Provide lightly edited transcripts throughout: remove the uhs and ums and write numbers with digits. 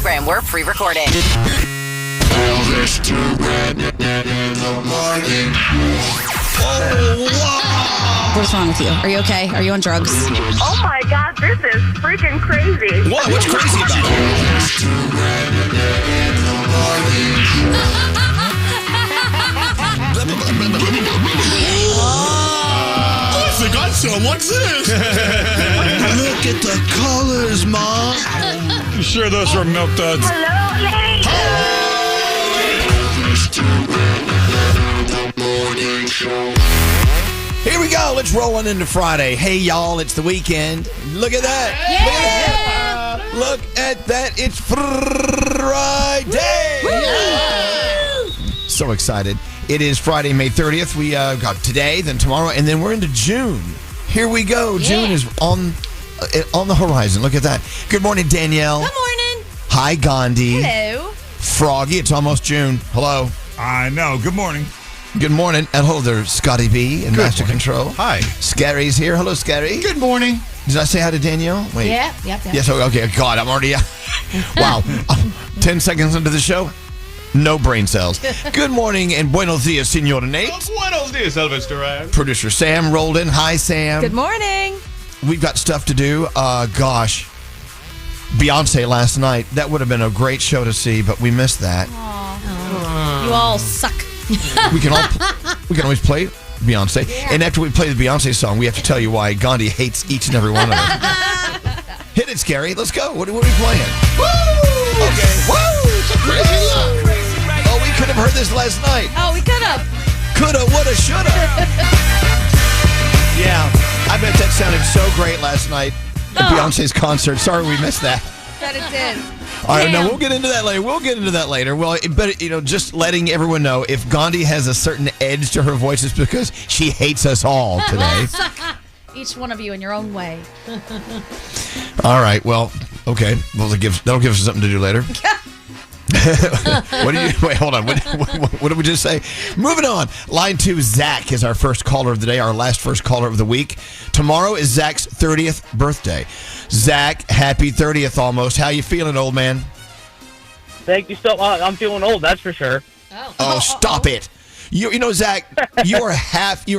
program were pre-recorded. Elvis Duran in the morning. Oh, wow. What's wrong with you? Are you okay? Are you on drugs? Oh my God, this is freaking crazy. What? What's crazy about it? Elvis Duran in the morning. I think I saw what's this? Look at the colors, Mom. You sure those are milk duds? Hello, ladies. Elvis Duran in the morning show. Here we go. Let's roll on into Friday. Hey, y'all, it's the weekend. Look at that. Yeah! Look at that. It's Friday. So excited. It is Friday, May 30th. We got today, then tomorrow, and then we're into June. Here we go. Yeah. June is on the horizon. Look at that. Good morning, Danielle. Good morning. Hi, Gandhi. Hello. Froggy, it's almost June. Hello. I know. Good morning. Good morning. And hello there, Scotty B in Master morning. Control. Hi. Skeery's here. Hello, Skeery. Good morning. Did I say hi to Danielle? Wait. Yep. Yes, okay. God, I'm already... Wow. 10 seconds into the show, no brain cells. Good morning and buenos dias, Senor Nate. Buenos dias, Elvis Duran. Producer Sam rolled in. Hi, Sam. Good morning. We've got stuff to do. Gosh. Beyonce last night. That would have been a great show to see, but we missed that. You all suck. We can always play Beyonce. Yeah. And after we play the Beyonce song, we have to tell you why Gandhi hates each and every one of them. Hit it, Skeery. Let's go. What are we playing? Woo! Okay. Woo! It's a crazy look. Oh, we could have heard this last night. Oh, we could have. Coulda, woulda, shoulda. Yeah. I bet that sounded so great last night at Beyonce's concert. Sorry we missed that. That it did. All right, no, we'll get into that later. Well, but just letting everyone know, if Gandhi has a certain edge to her voice, it's because she hates us all today. Each one of you in your own way. All right, well, okay. Well, that'll give us something to do later. Wait, hold on. What did we just say? Moving on. Line 2, Zach is our first caller of the day, our last first caller of the week. Tomorrow is Zach's 30th birthday. Zach, happy 30th almost. How you feeling, old man? Thank you so much. I'm feeling old, that's for sure. Oh, stop it. You know, Zach, you're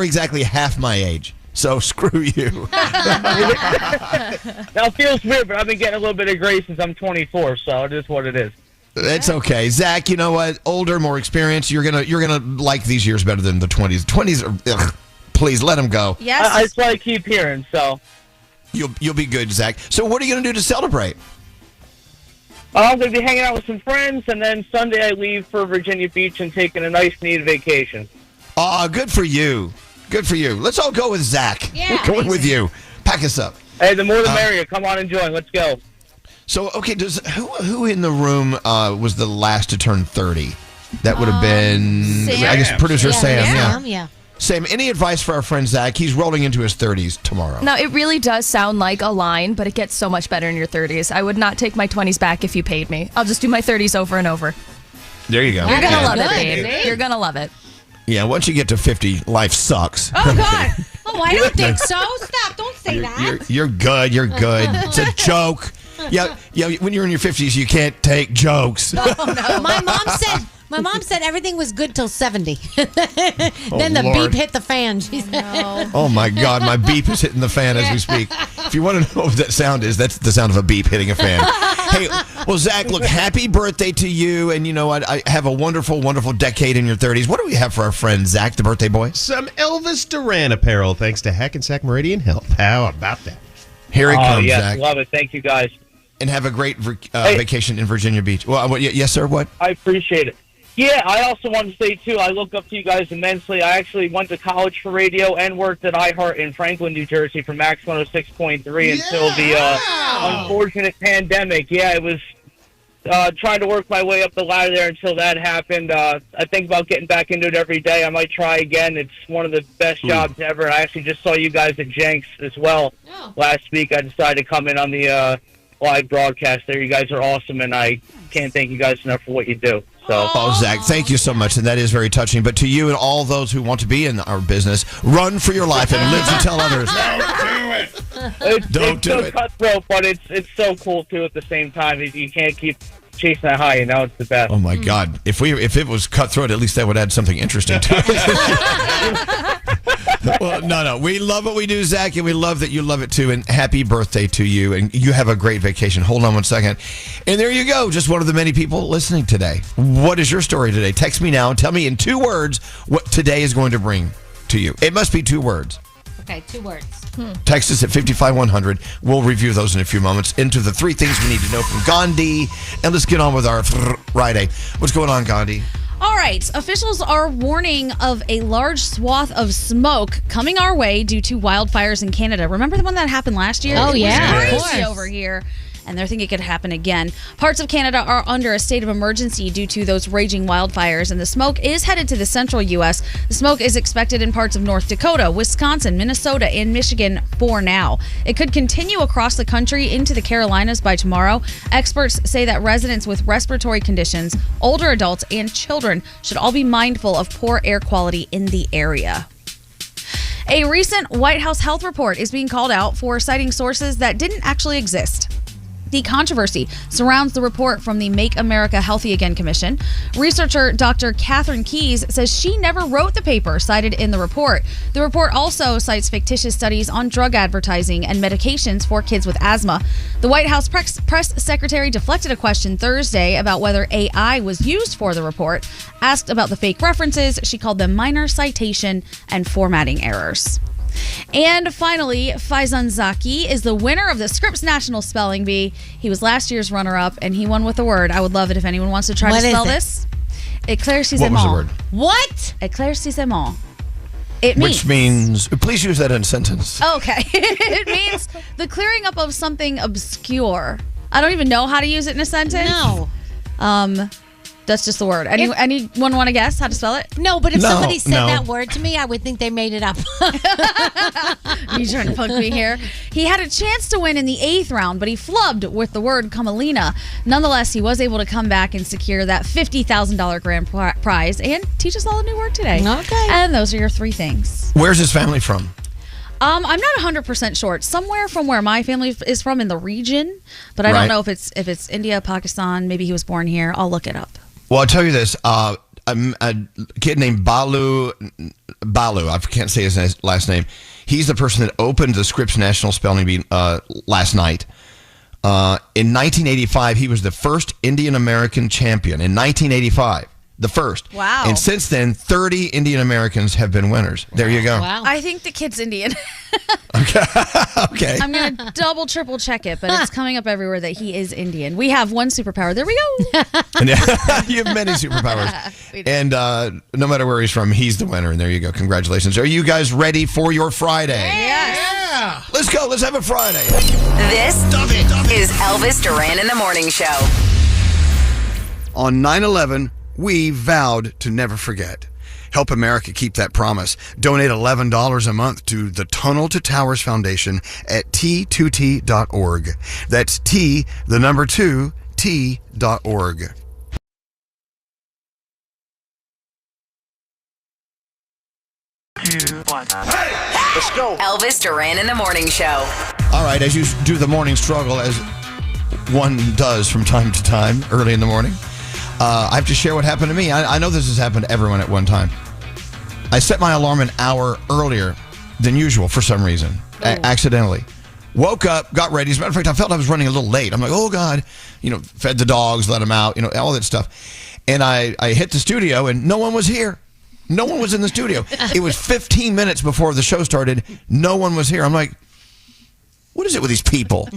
exactly half my age. So screw you. Now it feels weird, but I've been getting a little bit of grace since I'm 24, so it is what it is. It's okay. Zach, you know what? Older, more experience. You're gonna like these years better than the 20s. 20s are please let them go. Yes. That's what I keep hearing, so. You'll be good, Zach. So what are you gonna do to celebrate? I'm going to be hanging out with some friends, and then Sunday I leave for Virginia Beach and taking a nice, neat vacation. Good for you. Good for you. Let's all go with Zach. Yeah, We're going with you. Pack us up. Hey, the more the merrier. Come on and join. Let's go. So, okay, who in the room was the last to turn 30? That would have been, Sam. I guess, producer Sam. Yeah. Sam, any advice for our friend Zach? He's rolling into his 30s tomorrow. Now, it really does sound like a line, but it gets so much better in your 30s. I would not take my 20s back if you paid me. I'll just do my 30s over and over. There you go. You're going to love Good, it, babe. babe. You're going to love it. Yeah, once you get to 50, life sucks. Oh, God. Oh, I don't think so. Stop. Don't say that. You're good. You're good. It's a joke. Yeah. When you're in your 50s, you can't take jokes. Oh, no. My mom said everything was good till 70. Then the Lord. beep hit the fan. She said. Oh, my God. My beep is hitting the fan as we speak. If you want to know what that sound is, that's the sound of a beep hitting a fan. Hey, well, Zach, look, happy birthday to you. And you know what? I have a wonderful, wonderful decade in your 30s. What do we have for our friend Zach, the birthday boy? Some Elvis Duran apparel, thanks to Hackensack Meridian Health. How about that? Here he comes, yes, Zach. love it. Thank you, guys. And have a great vacation in Virginia Beach. Well, yes, sir, what? I appreciate it. Yeah, I also want to say, too, I look up to you guys immensely. I actually went to college for radio and worked at iHeart in Franklin, New Jersey for Max 106.3 until the unfortunate pandemic. Yeah, it was trying to work my way up the ladder there until that happened. I think about getting back into it every day. I might try again. It's one of the best jobs ever. I actually just saw you guys at Jenks as well last week. I decided to come in on the live broadcast there. You guys are awesome, and I can't thank you guys enough for what you do. So. Oh, Zach, thank you so much, and that is very touching. But to you and all those who want to be in our business, run for your life and live to tell others. Don't do it. It's so cutthroat, but it's so cool, too, at the same time. You can't keep chasing that high, it's the best. Oh my God! If it was cutthroat, at least that would add something interesting to it. Well, no. We love what we do, Zach, and we love that you love it too. And happy birthday to you, and you have a great vacation. Hold on one second, and there you go. Just one of the many people listening today. What is your story today? Text me now and tell me in 2 words what today is going to bring to you. It must be 2 words. Okay, 2 words. Text us at 55100. We'll review those in a few moments. Into the 3 things we need to know from Gandhi. And let's get on with our Friday. What's going on, Gandhi? All right. Officials are warning of a large swath of smoke coming our way due to wildfires in Canada. Remember the one that happened last year? Oh, yeah. It was Of crazy course. over here. And they're thinking it could happen again. Parts of Canada are under a state of emergency due to those raging wildfires, and the smoke is headed to the central U.S. The smoke is expected in parts of North Dakota, Wisconsin, Minnesota, and Michigan for now. It could continue across the country into the Carolinas by tomorrow. Experts say that residents with respiratory conditions, older adults, and children should all be mindful of poor air quality in the area. A recent White House health report is being called out for citing sources that didn't actually exist. The controversy surrounds the report from the Make America Healthy Again Commission. Researcher Dr. Catherine Keyes says she never wrote the paper cited in the report. The report also cites fictitious studies on drug advertising and medications for kids with asthma. The White House press secretary deflected a question Thursday about whether AI was used for the report. Asked about the fake references, she called them minor citation and formatting errors. And finally, Faizan Zaki is the winner of the Scripps National Spelling Bee. He was last year's runner-up, and he won with a word. I would love it if anyone wants to try to spell this. Éclaircissement. What was the word? What? Éclaircissement. It means... Which means... Please use that in a sentence. Okay. It means the clearing up of something obscure. I don't even know how to use it in a sentence. No. That's just the word. Anyone want to guess how to spell it? No, but if No, somebody said no. that word to me, I would think they made it up. You trying to punk me here? He had a chance to win in the 8th round, but he flubbed with the word camelina. Nonetheless, he was able to come back and secure that $50,000 grand prize and teach us all a new word today. Okay. And those are your 3 things. Where's his family from? I'm not 100% sure. It's somewhere from where my family is from in the region, but I Right. don't know if it's India, Pakistan. Maybe he was born here. I'll look it up. Well, I'll tell you this. A kid named Balu, I can't say his last name. He's the person that opened the Scripps National Spelling Bee last night. In 1985, he was the first Indian American champion. In 1985, the first. Wow. And since then, 30 Indian Americans have been winners. There you go. Wow. I think the kid's Indian. Okay. I'm going to double, triple check it, but it's coming up everywhere that he is Indian. We have one superpower. There we go. You have many superpowers. We do. And no matter where he's from, he's the winner. And there you go. Congratulations. Are you guys ready for your Friday? Yes. Let's go. Let's have a Friday. This is Elvis Duran in the Morning Show. On 9/11, we vowed to never forget. Help America keep that promise. Donate $11 a month to the Tunnel to Towers Foundation at T2T.org. That's T, the number 2, T.org. Let's go. Elvis Duran in the Morning Show. All right, as you do the morning struggle, as one does from time to time, early in the morning, I have to share what happened to me. I know this has happened to everyone at one time. I set my alarm an hour earlier than usual for some reason, accidentally. Woke up, got ready. As a matter of fact, I felt I was running a little late. I'm like, oh, God. Fed the dogs, let them out, all that stuff. And I hit the studio, and no one was here. No one was in the studio. It was 15 minutes before the show started. No one was here. I'm like, what is it with these people?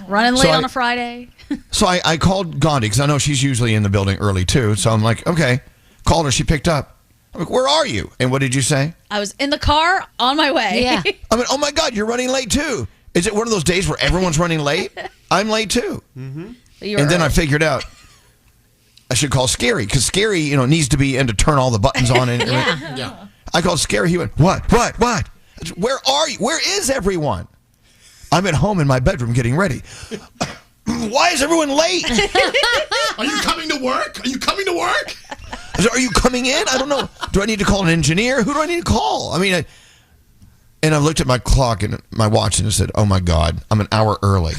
Running late on a Friday. So I called Gandhi because I know she's usually in the building early too. So I'm like, okay. Called her. She picked up. I'm like, where are you? And what did you say? I was in the car on my way. Yeah. I mean, oh my God, you're running late too. Is it one of those days where everyone's running late? I'm late too. Mm-hmm. And then I figured out I should call Skeery because Skeery, needs to be in to turn all the buttons on. And Yeah. I called Skeery. He went, what? Where are you? Where is everyone? I'm at home in my bedroom getting ready. Why is everyone late? Are you coming to work? Are you coming to work? I said, are you coming in? I don't know. Do I need to call an engineer? Who do I need to call? I mean, and I looked at my clock and my watch and I said, oh my God, I'm an hour early.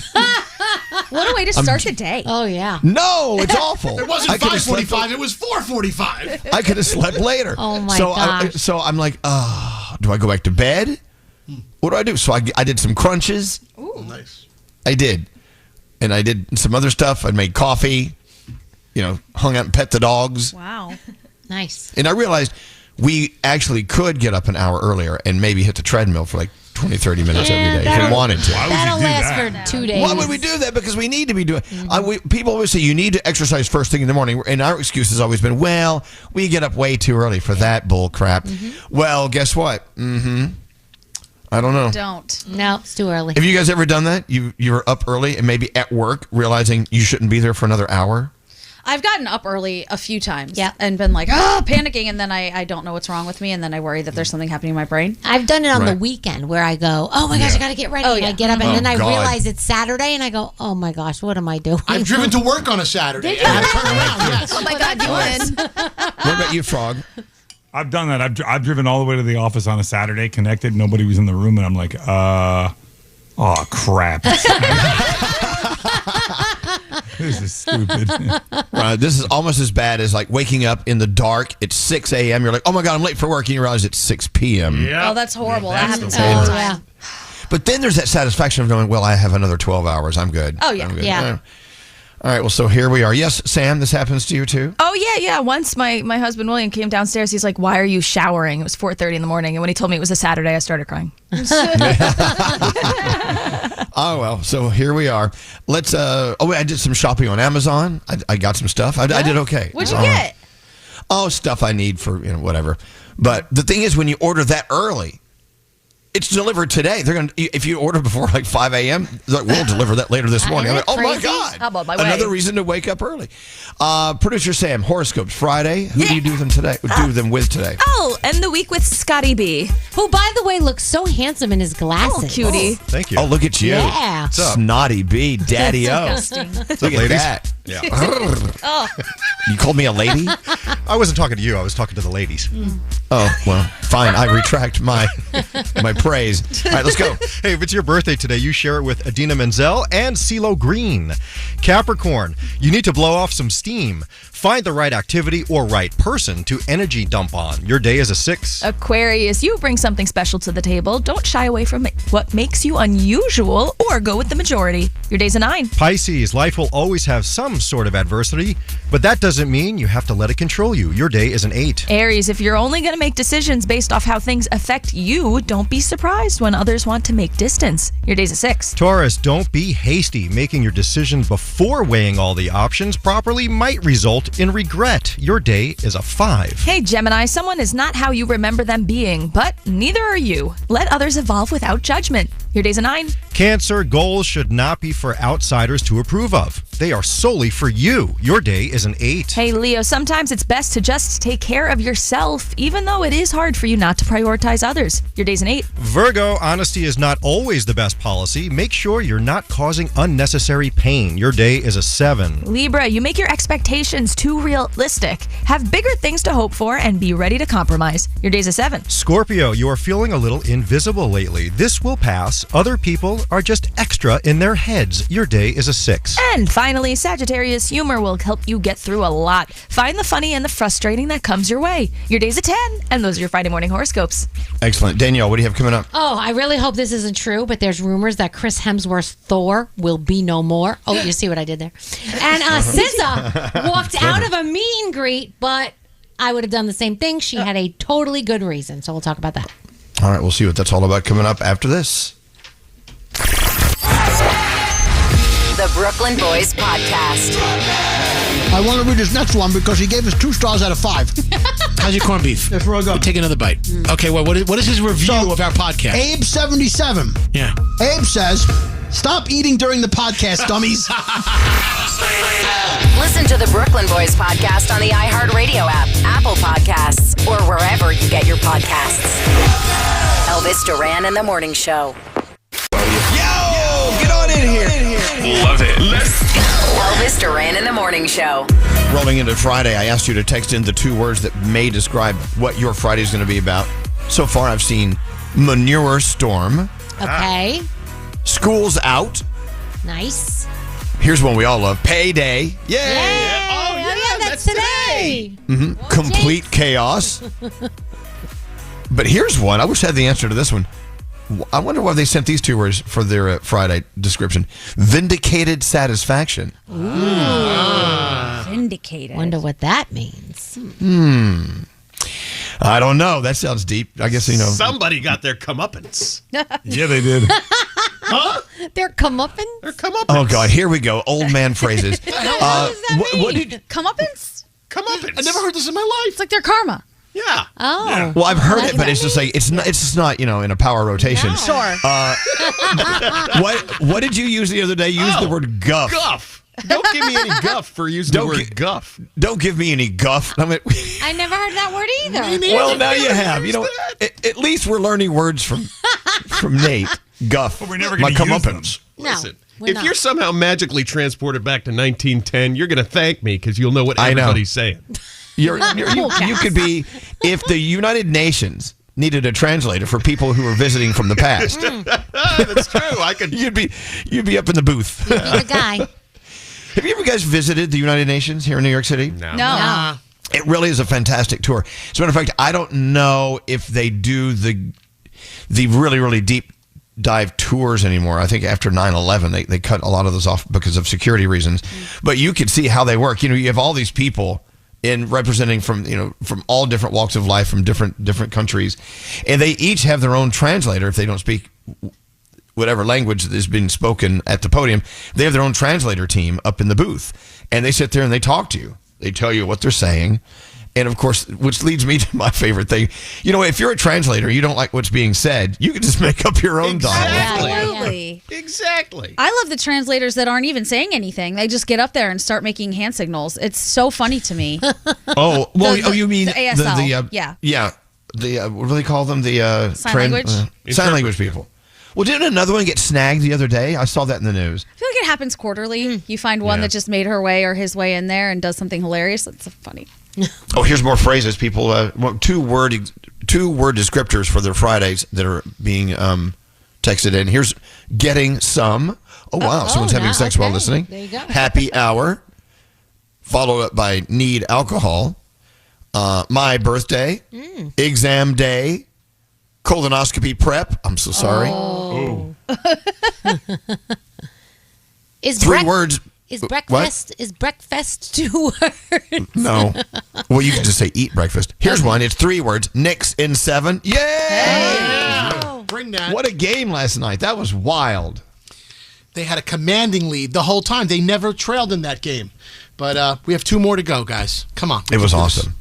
What a way to start the day. Oh, yeah. No, it's awful. It wasn't I could've slept 5:45. It was 4:45. I could have slept later. Oh, my gosh. gosh. So I'm like, do I go back to bed? What do I do? So I did some crunches. Ooh, nice. I did. And I did some other stuff. I made coffee, hung out and pet the dogs. Wow. Nice. And I realized we actually could get up an hour earlier and maybe hit the treadmill for like 20, 30 minutes every day if we wanted to. That'll last for 2 days. Why would we do that? Because we need to be doing people always say you need to exercise first thing in the morning. And our excuse has always been, well, we get up way too early for that bull crap. Well, guess what? I don't know. Don't. No, it's too early. Have you guys ever done that? You were up early and maybe at work realizing you shouldn't be there for another hour? I've gotten up early a few times Yeah. and been like, panicking, and then I don't know what's wrong with me, and then I worry that there's something happening in my brain. I've done it on the Right. weekend where I go, oh my gosh, I got to get ready. Oh, And I yeah. get up and then I God. realize it's Saturday and I go, oh my gosh, what am I doing? I've driven to work on a Saturday. And I turn around, yes. Oh my God, you win. What about you, Frog? I've done that. I've driven all the way to the office on a Saturday, connected. Nobody was in the room, and I'm like, oh crap. This is stupid. This is almost as bad as like waking up in the dark at 6 a.m. You're like, oh my God, I'm late for work. And you realize it's 6 p.m. Yeah. Oh, that's horrible. Yeah, That that's happens the all the worst. time. But then there's that satisfaction of knowing, well, I have another 12 hours. I'm good. Oh, yeah. I'm good. Yeah. All right. Well, so here we are. Yes, Sam, this happens to you too? Oh, yeah. Once my husband William came downstairs, he's like, why are you showering? It was 4:30 in the morning. And when he told me it was a Saturday, I started crying. Oh, well, so here we are. Let's, I did some shopping on Amazon. I got some stuff. I did okay. What'd you get? Oh, stuff I need for, whatever. But the thing is, when you order that early, it's delivered today. They're going to, if you order before like 5 a.m., they're like, we'll deliver that later this morning. I'm like, oh my crazy? God. How about my way? Another reason to wake up early. Producer Sam, horoscopes Friday. Who do you do them today? Do them with today? Oh, end the week with Scotty B. Who, by the way, looks so handsome in his glasses. Oh, cutie. Thank you. Oh, look at you. Yeah. What's up? Snotty B, daddy O. Disgusting. Look at ladies? that. Yeah. You called me a lady? I wasn't talking to you. I was talking to the ladies. Oh, well, fine. I retract my praise. All right, let's go. Hey, if it's your birthday today, you share it with Adina Menzel and CeeLo Green. Capricorn, you need to blow off some steam. Find the right activity or right person to energy dump on. Your day is a 6. Aquarius, you bring something special to the table. Don't shy away from what makes you unusual or go with the majority. Your day's a 9. Pisces, life will always have some sort of adversity, but that doesn't mean you have to let it control you. Your day is an 8. Aries, if you're only going to make decisions based off how things affect you, don't be surprised when others want to make distance. Your day's a 6. Taurus, don't be hasty. Making your decision before weighing all the options properly might result in regret. Your day is a 5. Hey, Gemini, someone is not how you remember them being, but neither are you. Let others evolve without judgment. Your day's a 9. Cancer, goals should not be for outsiders to approve of. They are solely for you. Your day is an 8. Hey, Leo, sometimes it's best to just take care of yourself, even though it is hard for you not to prioritize others. Your day's an 8. Virgo, honesty is not always the best policy. Make sure you're not causing unnecessary pain. Your day is a 7. Libra, you make your expectations too realistic. Have bigger things to hope for and be ready to compromise. Your day's a 7. Scorpio, you are feeling a little invisible lately. This will pass. Other people are just extra in their heads. Your day is a 6. And finally, Sagittarius, humor will help you get through a lot. Find the funny and the frustrating that comes your way. Your day's a 10, and those are your Friday morning horoscopes. Excellent. Danielle, what do you have coming up? Oh, I really hope this isn't true, but there's rumors that Chris Hemsworth's Thor will be no more. Oh, you see what I did there? And SZA walked out of a meet and greet, but I would have done the same thing. She had a totally good reason, so we'll talk about that. All right, we'll see what that's all about coming up after this. The Brooklyn Boys Podcast. I want to read his next one because he gave us 2 stars out of 5. How's your corned beef? That's real good. Take another bite. Okay, well, what is his review of our podcast? Abe77. Yeah. Abe says, stop eating during the podcast, dummies. Listen to the Brooklyn Boys Podcast on the iHeartRadio app, Apple Podcasts, or wherever you get your podcasts. Elvis Duran in the Morning Show. Yo, get on in here. Love it. Let's go. Elvis Duran in the Morning Show. Rolling into Friday, I asked you to text in the 2 words that may describe what your Friday is going to be about. So far, I've seen manure storm, Okay. school's out, Nice. Here's one we all love. Payday. Yay! Oh, yeah, that's today. Complete chaos. But here's one. I wish I had the answer to this one. I wonder why they sent these two words for their Friday description. Vindicated satisfaction. Vindicated. Wonder what that means. I don't know. That sounds deep. I guess, Somebody got their comeuppance. Yeah, they did. Huh? They're comeuppance? They're comeuppance. Oh, God. Here we go. Old man phrases. What does that mean? What did, Comeuppance? Comeuppance. I never heard this in my life. It's like their karma. Yeah. Oh. Yeah. well, I've heard That's it, but what it's I just like it's just not in a power rotation. No. Sure. What did you use the other day? Use the word guff. Guff. Don't give me any guff for using the word guff. Don't give me any guff. I mean, I never heard that word either. well, now you have. At least we're learning words from Nate. Guff. But we're never My going to use them. comeuppance. No. Listen, we're if not. you're somehow magically transported back to 1910, you're going to thank me because you'll know what I know. everybody's saying. You could be, if the United Nations needed a translator for people who are visiting from the past. That's true. I could. You'd be up in the booth. You'd be the guy. Have you ever guys visited the United Nations here in New York City? No. It really is a fantastic tour. As a matter of fact, I don't know if they do the really, really deep dive tours anymore. I think after 9/11, they cut a lot of those off because of security reasons. But you could see how they work. You have all these people representing from all different walks of life from different countries, and they each have their own translator if they don't speak whatever language is being spoken at the podium. They have their own translator team up in the booth, and they sit there and they talk to you. They tell you what they're saying. And of course, which leads me to my favorite thing. If you're a translator, you don't like what's being said, you can just make up your own dialogue. Absolutely. Exactly. I love the translators that aren't even saying anything. They just get up there and start making hand signals. It's so funny to me. Oh, well, you mean the ASL. yeah. What do they call them? The Sign language? Sign language people. Well, didn't another one get snagged the other day? I saw that in the news. I feel like it happens quarterly. You find one that just made her way or his way in there and does something hilarious. That's funny. Oh, here's more phrases. People, two word descriptors for their Fridays that are being texted in. Here's getting some. Oh, wow. Someone's having sex while listening. There you go. Happy hour. Followed up by need alcohol. My birthday. Exam day. Colonoscopy prep. I'm so sorry. Oh. Three words. Is breakfast 2 words? No. Well, you can just say eat breakfast. Here's one. It's 3 words. Knicks in 7. Yay! Yeah. Bring that. What a game last night. That was wild. They had a commanding lead the whole time. They never trailed in that game. But we have 2 more to go, guys. Come on. It was awesome.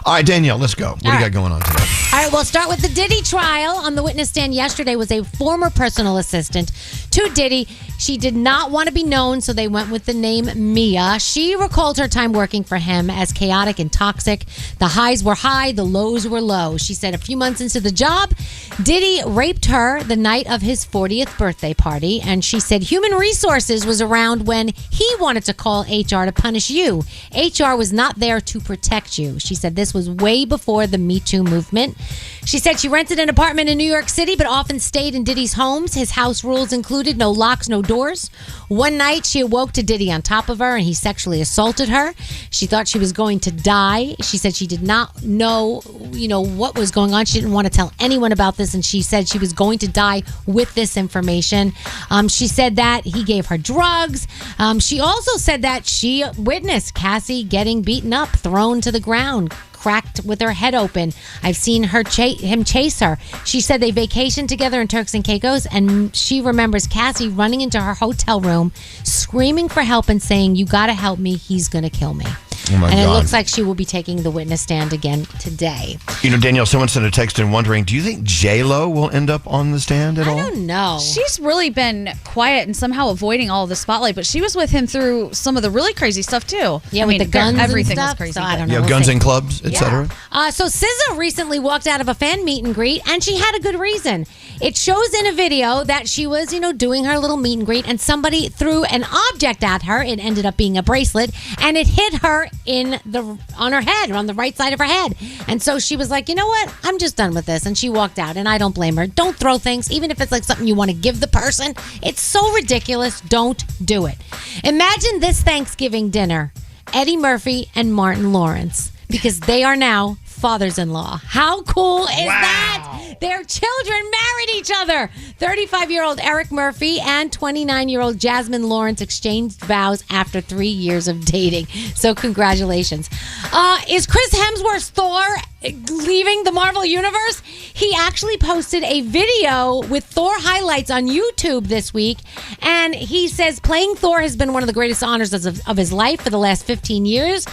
All right, Danielle, let's go. What do you got going on today? All right, we'll start with the Diddy trial. On the witness stand yesterday was a former personal assistant to Diddy. She did not want to be known, so they went with the name Mia. She recalled her time working for him as chaotic and toxic. The highs were high, the lows were low. She said a few months into the job, Diddy raped her the night of his 40th birthday party, and she said human resources was around when he wanted to call HR to punish you. HR was not there to protect you. She said this was way before the Me Too movement. She said she rented an apartment in New York City, but often stayed in Diddy's homes. His house rules included no locks, no doors. One night, she awoke to Diddy on top of her, and he sexually assaulted her. She thought she was going to die. She said she did not know, what was going on. She didn't want to tell anyone about this, and she said she was going to die with this information. She said that he gave her drugs. She also said that she witnessed Cassie getting beaten up, thrown to the ground, cracked with her head open. I've seen him chase her. She said they vacationed together in Turks and Caicos, and she remembers Cassie running into her hotel room, screaming for help and saying, "You got to help me. He's going to kill me." Oh my and God. It looks like she will be taking the witness stand again today. Danielle, someone sent a text in wondering, do you think J-Lo will end up on the stand at all? I don't know. She's really been quiet and somehow avoiding all of the spotlight, but she was with him through some of the really crazy stuff too. Yeah, with the guns and everything stuff, was crazy. so I don't know. Yeah, We'll guns see. and clubs, etc. So SZA recently walked out of a fan meet and greet, and she had a good reason. It shows in a video that she was, doing her little meet and greet, and somebody threw an object at her. It ended up being a bracelet, and it hit her on her head, or on the right side of her head. And so she was like, you know what? I'm just done with this. And she walked out, and I don't blame her. Don't throw things, even if it's like something you want to give the person. It's so ridiculous. Don't do it. Imagine this Thanksgiving dinner, Eddie Murphy and Martin Lawrence, because they are now fathers-in-law. How cool is that? Their children married each other. 35-year-old Eric Murphy and 29-year-old Jasmine Lawrence exchanged vows after 3 years of dating. So congratulations. Is Chris Hemsworth's Thor leaving the Marvel Universe? He actually posted a video with Thor highlights on YouTube this week, and he says playing Thor has been one of the greatest honors of his life for the last 15 years.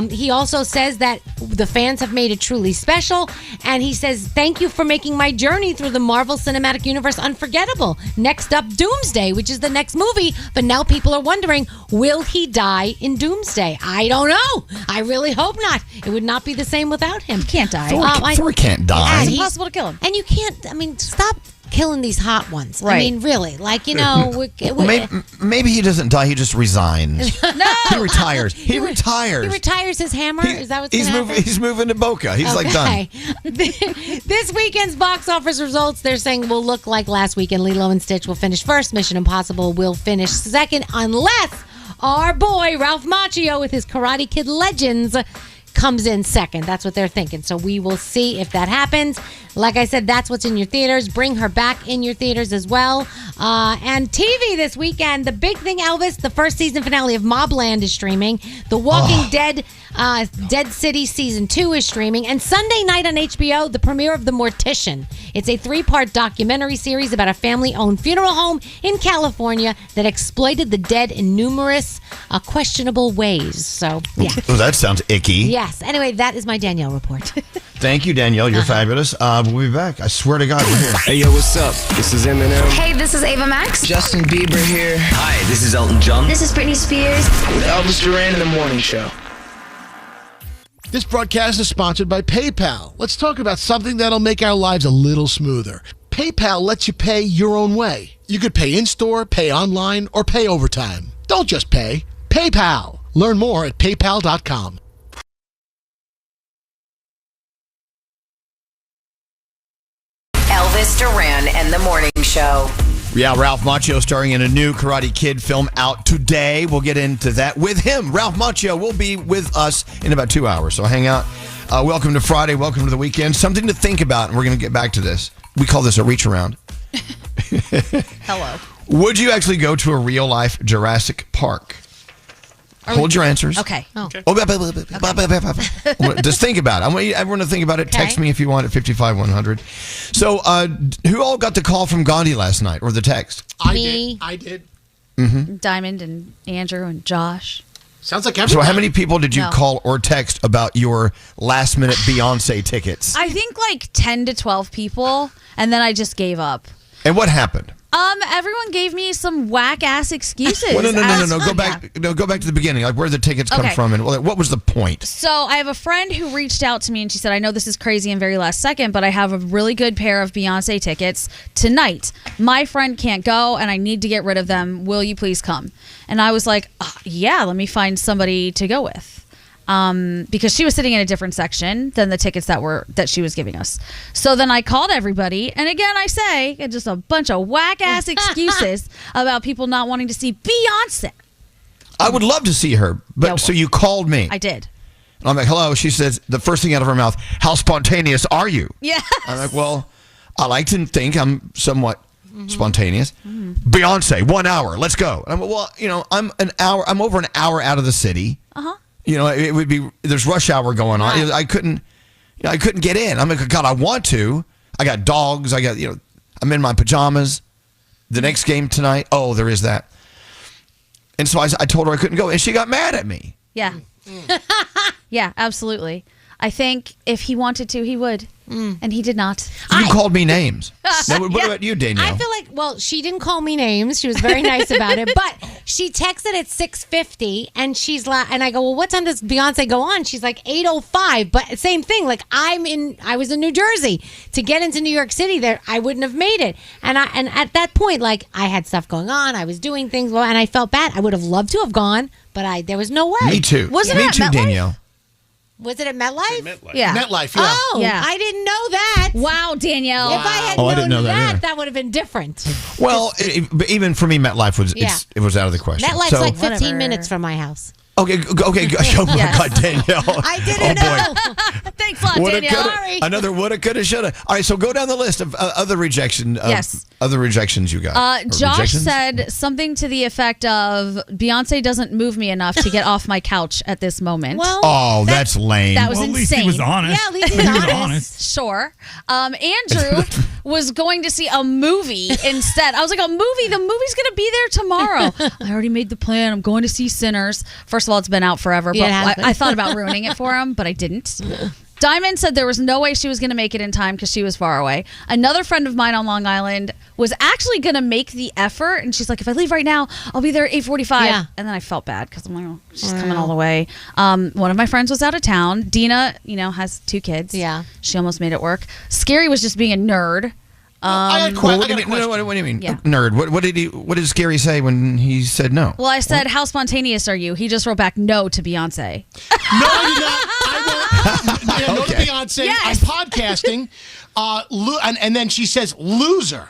He also says that the fans have made it truly special, and he says, thank you for making my journey through the Marvel Cinematic Universe unforgettable. Next up, Doomsday, which is the next movie, but now people are wondering, will he die in Doomsday? I don't know. I really hope not. It would not be the same without him. He can't die. Thor can't die. It's impossible to kill him. And you can't, stop killing these hot ones. Right. I mean, really, Maybe he doesn't die. He just resigns. No, he retires. He retires. He retires his hammer. Is that what's going to happen? He's moving to Boca. He's like done. This weekend's box office results, they're saying, will look like last weekend. Lilo and Stitch will finish first. Mission Impossible will finish second, unless our boy Ralph Macchio with his Karate Kid Legends comes in second. That's what they're thinking. So we will see if that happens. Like I said, that's what's in your theaters. Bring Her Back in your theaters as well. And TV this weekend, the big thing, Elvis, the first season finale of Mobland is streaming. The Walking Dead, Dead City Season 2 is streaming. And Sunday night on HBO, the premiere of The Mortician. It's a 3-part documentary series about a family-owned funeral home in California that exploited the dead in numerous questionable ways. So, yeah. Oh, that sounds icky. Yes. Anyway, that is my Danielle report. Thank you, Danielle. You're fabulous. We'll be back. I swear to God, we're here. Hey, yo, what's up? This is Eminem. Hey, this is Ava Max. Justin Bieber here. Hi, this is Elton John. This is Britney Spears. With Elvis Duran in the Morning Show. This broadcast is sponsored by PayPal. Let's talk about something that'll make our lives a little smoother. PayPal lets you pay your own way. You could pay in-store, pay online, or pay overtime. Don't just pay. PayPal. Learn more at paypal.com. Elvis Duran and the Morning Show. Yeah, Ralph Macchio starring in a new Karate Kid film out today. We'll get into that with him. Ralph Macchio will be with us in about 2 hours, so hang out. Welcome to Friday. Welcome to the weekend. Something to think about, and we're going to get back to this. We call this a reach around. Hello. Would you actually go to a real-life Jurassic Park? Hold your answers. Okay. Just think about it. I want everyone to think about it. Okay. Text me if you want at 55100. So, who all got the call from Gandhi last night, or the text? Me. I did. Mm-hmm. Diamond and Andrew and Josh. Sounds like So, how many people did you No. call or text about your last-minute Beyonce tickets? I think like 10 to 12 people, and then I just gave up. And what happened? Everyone gave me some whack-ass excuses. Well, no. Go back. No, go back to the beginning. Like where the tickets come Okay. from, and what was the point? So I have a friend who reached out to me and she said, I know this is crazy and very last second, but I have a really good pair of Beyonce tickets tonight. My friend can't go and I need to get rid of them. Will you please come? And I was like, yeah, let me find somebody to go with. Because she was sitting in a different section than the tickets that she was giving us. So then I called everybody, and again I say, just a bunch of whack-ass excuses about people not wanting to see Beyonce. I would love to see her, but so you called me. I did. And I'm like, hello. She says, the first thing out of her mouth, how spontaneous are you? Yes. I'm like, well, I like to think I'm somewhat spontaneous. Beyonce, 1 hour, let's go. And I'm like, well, I'm over an hour out of the city. Uh-huh. It would be, there's rush hour going on. Right. I couldn't get in. I'm like, God, I want to. I got dogs. I'm in my pajamas. The next game tonight. Oh, there is that. And so I told her I couldn't go, and she got mad at me. Yeah. Yeah, absolutely. I think if he wanted to, he would. And he did not. You called me names. Now, what about you, Danielle? I feel like, well, she didn't call me names. She was very nice about it. But she texted at 6:50, and she's like, and I go, well, what time does Beyonce go on? She's like 8:05. But same thing. Like I was in New Jersey. To get into New York City, there I wouldn't have made it. And at that point, like I had stuff going on. I was doing things, and I felt bad. I would have loved to have gone, but there was no way. Me too. Wasn't Me it too, MetLife? Danielle. Was it at MetLife? Yeah. MetLife, yeah. Oh, Yeah. I didn't know that. Wow, Danielle. If I had Oh, I known didn't know that either. that would have been different. Well, but even for me, MetLife was it was out of the question. MetLife's So- like 15 Whatever. minutes from my house. Okay. Oh my Yes. God, Danielle. I didn't know. Thanks a lot, Woulda, Danielle. coulda, Sorry. another woulda, coulda, shoulda. All right, so go down the list of other Yes. other rejections you got. Or Josh rejections? said something to the effect of Beyonce doesn't move me enough to get off my couch at this moment. Well, "Oh, that's lame." that was Well, at least insane. he was honest. Yeah, at least He he's was honest. honest. Sure. Andrew was going to see a movie instead. I was like, a movie? The movie's going to be there tomorrow. I already made the plan. I'm going to see Sinners. First of all, it's been out forever, Yeah, it has but been. I thought about ruining it for him, but I didn't. Diamond said there was no way she was going to make it in time because she was far away. Another friend of mine on Long Island was actually going to make the effort, and she's like, if I leave right now, I'll be there at 8:45. Yeah. And then I felt bad because I'm like, oh, she's coming all the way. One of my friends was out of town. Dina, has 2 kids. Yeah. She almost made it work. Skeery was just being a nerd. I got a What do question. you mean? Yeah. Nerd. What did Skeery say when he said no? Well, I said, how spontaneous are you? He just wrote back no to Beyonce. No, I did not. I won't. No to Okay. Beyonce. Yes. I'm podcasting. And then she says, loser.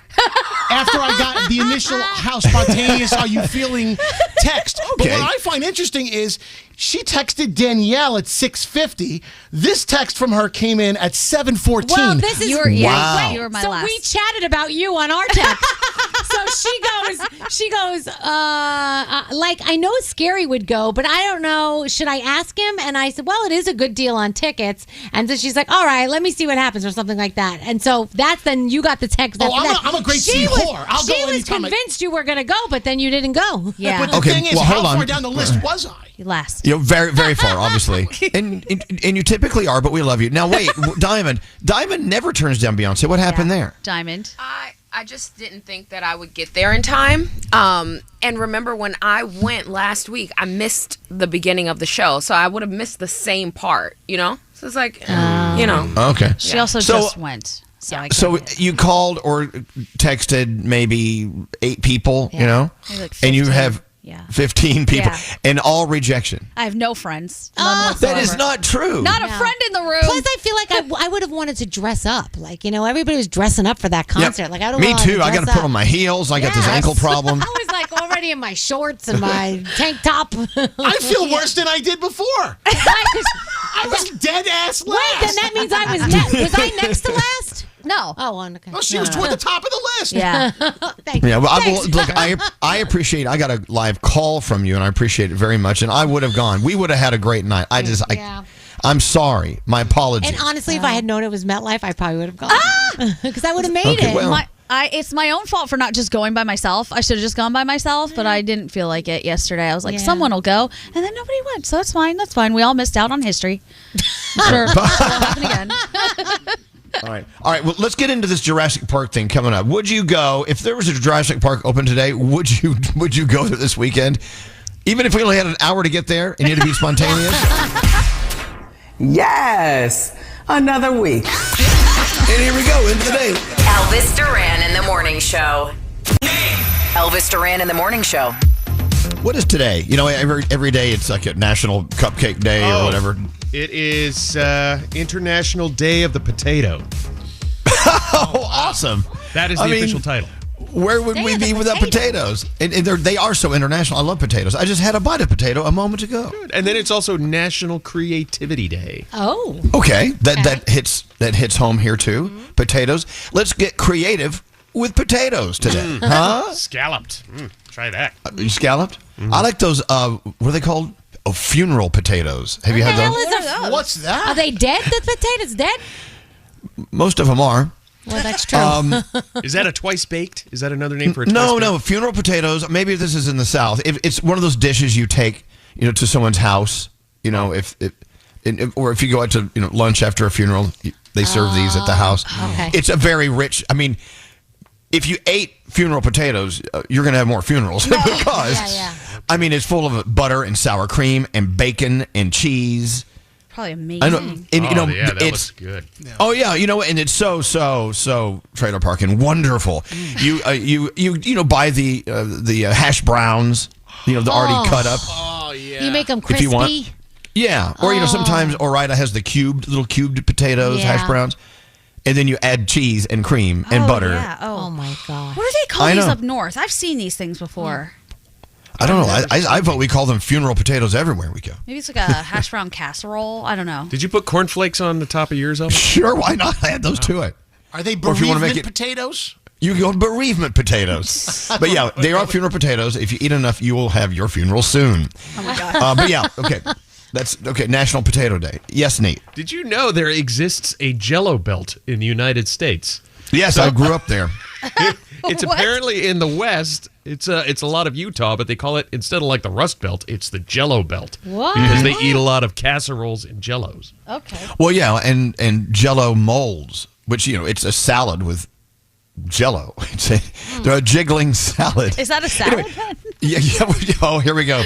After I got the initial how spontaneous are you feeling text. But Okay. what I find interesting is she texted Danielle at 6:50. This text from her came in at 7:14. Well, this is You were- Wow. Wait, you were my so last. we chatted about you on our text. So she goes, like, I know Skeery would go, but I don't know. Should I ask him? And I said, well, it is a good deal on tickets. And so she's like, all right, let me see what happens or something like that. And so then you got the text. Oh, after that. I'm a great She whore. I'll go She was anytime convinced you were going to go, but then you didn't go. Yeah. But the Okay, thing is, well, how hold on. far down the list was I? Last. Very, very far, obviously, and you typically are, but we love you. Now, wait, Diamond never turns down Beyonce. What happened there? Diamond. I just didn't think that I would get there in time. And remember when I went last week, I missed the beginning of the show, so I would have missed the same part, So it's like, Okay. She also So- just went. So, I So couldn't. you called or texted maybe 8 people, Maybe like and you 15. have Yeah. 15 people, Yeah. and all rejection. I have no friends. Oh. None whatsoever. That is not true. Not a No. friend in the room. Plus, I feel like I would have wanted to dress up. Like, everybody was dressing up for that Yep. concert. Like, I don't Me want too. I got to dress put up. on my heels. I got this Yes. ankle problem. I was like already in my shorts and my tank top. I feel worse than I did before. I was dead ass last. Wait, then that means I was next. Was I next to last? No. Oh, okay. No, she was toward the top of the list. Yeah. Thank Yeah, well, Thanks. look, I appreciate. I got a live call from you, and I appreciate it very much. And I would have gone. We would have had a great night. Yeah. I'm sorry. My apologies. And honestly, if I had known it was MetLife, I probably would have gone. Because I would have made Okay, it. well- It's my own fault for not just going by myself. I should have just gone by myself, but I didn't feel like it yesterday. I was like, Yeah. someone will go, and then nobody went. So it's fine. That's fine. We all missed out on history. I'm sure it'll happen again. All right. Well, let's get into this Jurassic Park thing coming up. Would you go if there was a Jurassic Park open today? Would you go there this weekend, even if we only had an hour to get there and you had to be spontaneous? Yes, another week. And here we go into the day. Elvis Duran in the Morning Show. Elvis Duran in the Morning Show. What is today? Every day it's like a National Cupcake Day or whatever. It is International Day of the Potato. Oh, awesome. That is the official title. Where would we be without potatoes? And they are so international. I love potatoes. I just had a bite of potato a moment ago. Good. And then it's also National Creativity Day. Oh. Okay, that hits home here too. Mm-hmm. Potatoes. Let's get creative with potatoes today. Huh? Scalloped. Try that. You scalloped? Mm-hmm. I like those. What are they called? Oh, funeral potatoes. Have you had those? What's that? Are they dead? The potatoes dead? Most of them are. Well, that's true. Is that a twice baked? Is that another name for a twice baked? No. Funeral potatoes. Maybe this is in the South. It's one of those dishes you take, to someone's house. or if you go out to lunch after a funeral, they serve these at the house. Okay. It's a very rich. I mean, if you ate funeral potatoes, you're going to have more funerals because I mean, it's full of butter and sour cream and bacon and cheese. Probably amazing. I know, and that it's looks good. Oh yeah, and it's so trailer park and wonderful. You buy the hash browns, the already cut up. Oh yeah. You make them If you want. crispy. Yeah, or sometimes Ore-Ida has the little cubed potatoes, hash browns, and then you add cheese and cream and butter. Yeah. Oh my god. What do they call these up north? I've seen these things before. I don't know. I vote we call them funeral potatoes everywhere we go. Maybe it's like a hash brown casserole. I don't know. Did you put cornflakes on the top of yours, Elvis? Sure, why not? Add those to it. Are they Or if you wanna make bereavement it- potatoes? You go bereavement potatoes. But yeah, they are funeral potatoes. If you eat enough, you will have your funeral soon. Oh my god. But yeah, okay. That's okay. National Potato Day. Yes, Nate. Did you know there exists a Jello belt in the United States? Yes, I grew up there. It's apparently in the West. It's a lot of Utah, but they call it, instead of like the Rust Belt, it's the Jello Belt. What? Because they eat a lot of casseroles and Jellos. Okay. Well, yeah, and Jello molds, which it's a salad with Jello. They're a jiggling salad. Is that a salad? Anyway, yeah. Oh, here we go.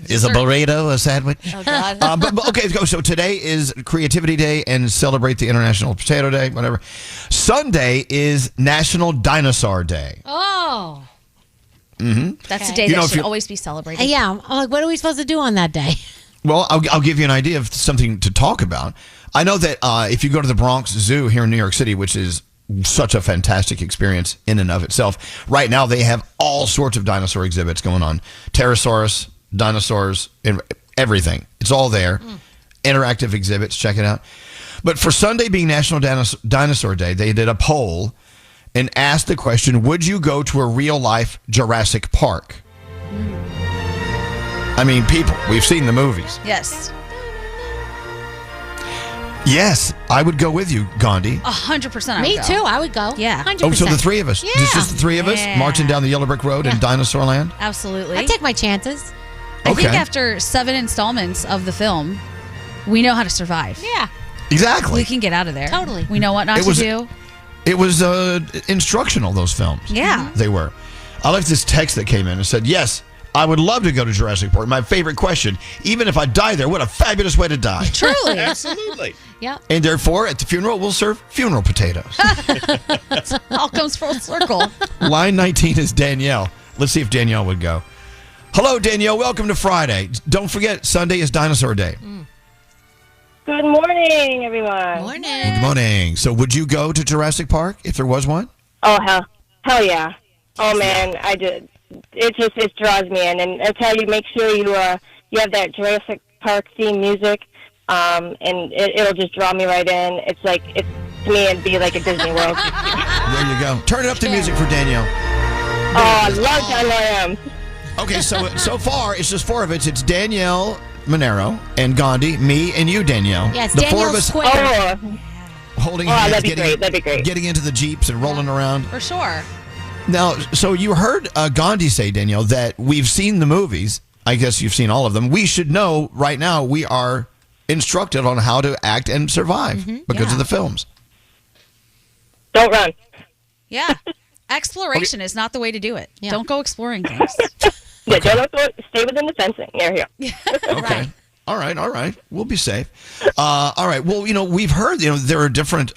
Is a burrito a sandwich? Oh god. But okay, let's go. So today is Creativity Day and celebrate the International Potato Day, whatever. Sunday is National Dinosaur Day. Oh. That's a day You know, that if should you- always be celebrated. Yeah. I'm like, what are we supposed to do on that day? Well, I'll give you an idea of something to talk about. I know that if you go to the Bronx Zoo here in New York City, which is such a fantastic experience in and of itself, right now they have all sorts of dinosaur exhibits going on. Pterosaurus, dinosaurs, and everything. It's all there. Interactive exhibits. Check it out. But for Sunday being National Dinosaur Day, they did a poll and asked the question, would you go to a real-life Jurassic Park? I mean, people, we've seen the movies. Yes. Yes, I would go with you, Gandhi. 100%. Me too. I would go. Yeah. 100%. Oh, so the three of us. Yeah. Just the three of us Yeah. marching down the Yellow Brick Road in Dinosaur Land? Absolutely. I take my chances. I think Okay. after 7 installments of the film, we know how to survive. Yeah. Exactly. We can get out of there. Totally. We know what not It was- to do. It was instructional, those films. Yeah. They were. I liked this text that came in and said, yes, I would love to go to Jurassic Park. My favorite question. Even if I die there, what a fabulous way to die. Truly. Absolutely. Yep. And therefore, at the funeral, we'll serve funeral potatoes. All comes full circle. Line 19 is Danielle. Let's see if Danielle would go. Hello, Danielle. Welcome to Friday. Don't forget, Sunday is Dinosaur Day. Good morning, everyone. Morning. Good morning. So would you go to Jurassic Park if there was one? Oh, hell yeah. Oh, man, I did. It draws me in. And I tell you, make sure you have that Jurassic Park theme music, and it'll just draw me right in. It's to me, it'd be like a Disney World. There you go. Turn it up the music for Danielle. Oh, I love John Lamb. Okay, so far it's just four of us. It's Danielle Monaro and Gandhi, me, and you, Danielle. Yes, the four Danielle of us Square. Oh, holding oh, hands, that'd be great. That'd be great. getting into the Jeeps and rolling around. For sure. Now, so you heard Gandhi say, Danielle, that we've seen the movies. I guess you've seen all of them. We should know right now we are instructed on how to act and survive because of the films. Don't run. Yeah. Exploration is not the way to do it. Yeah. Don't go exploring things. Yeah, don't stay within the fencing. Here. Okay. All right. We'll be safe. All right. Well, we've heard, there are different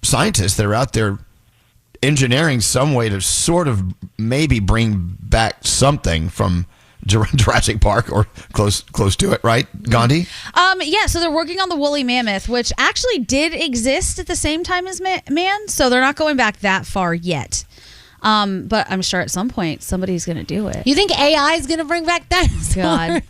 scientists that are out there engineering some way to sort of maybe bring back something from Jurassic Park or close to it, right, Gandhi? Yeah, so they're working on the woolly mammoth, which actually did exist at the same time as man, so they're not going back that far yet. But I'm sure at some point somebody's going to do it. You think AI is going to bring back dinosaurs? God.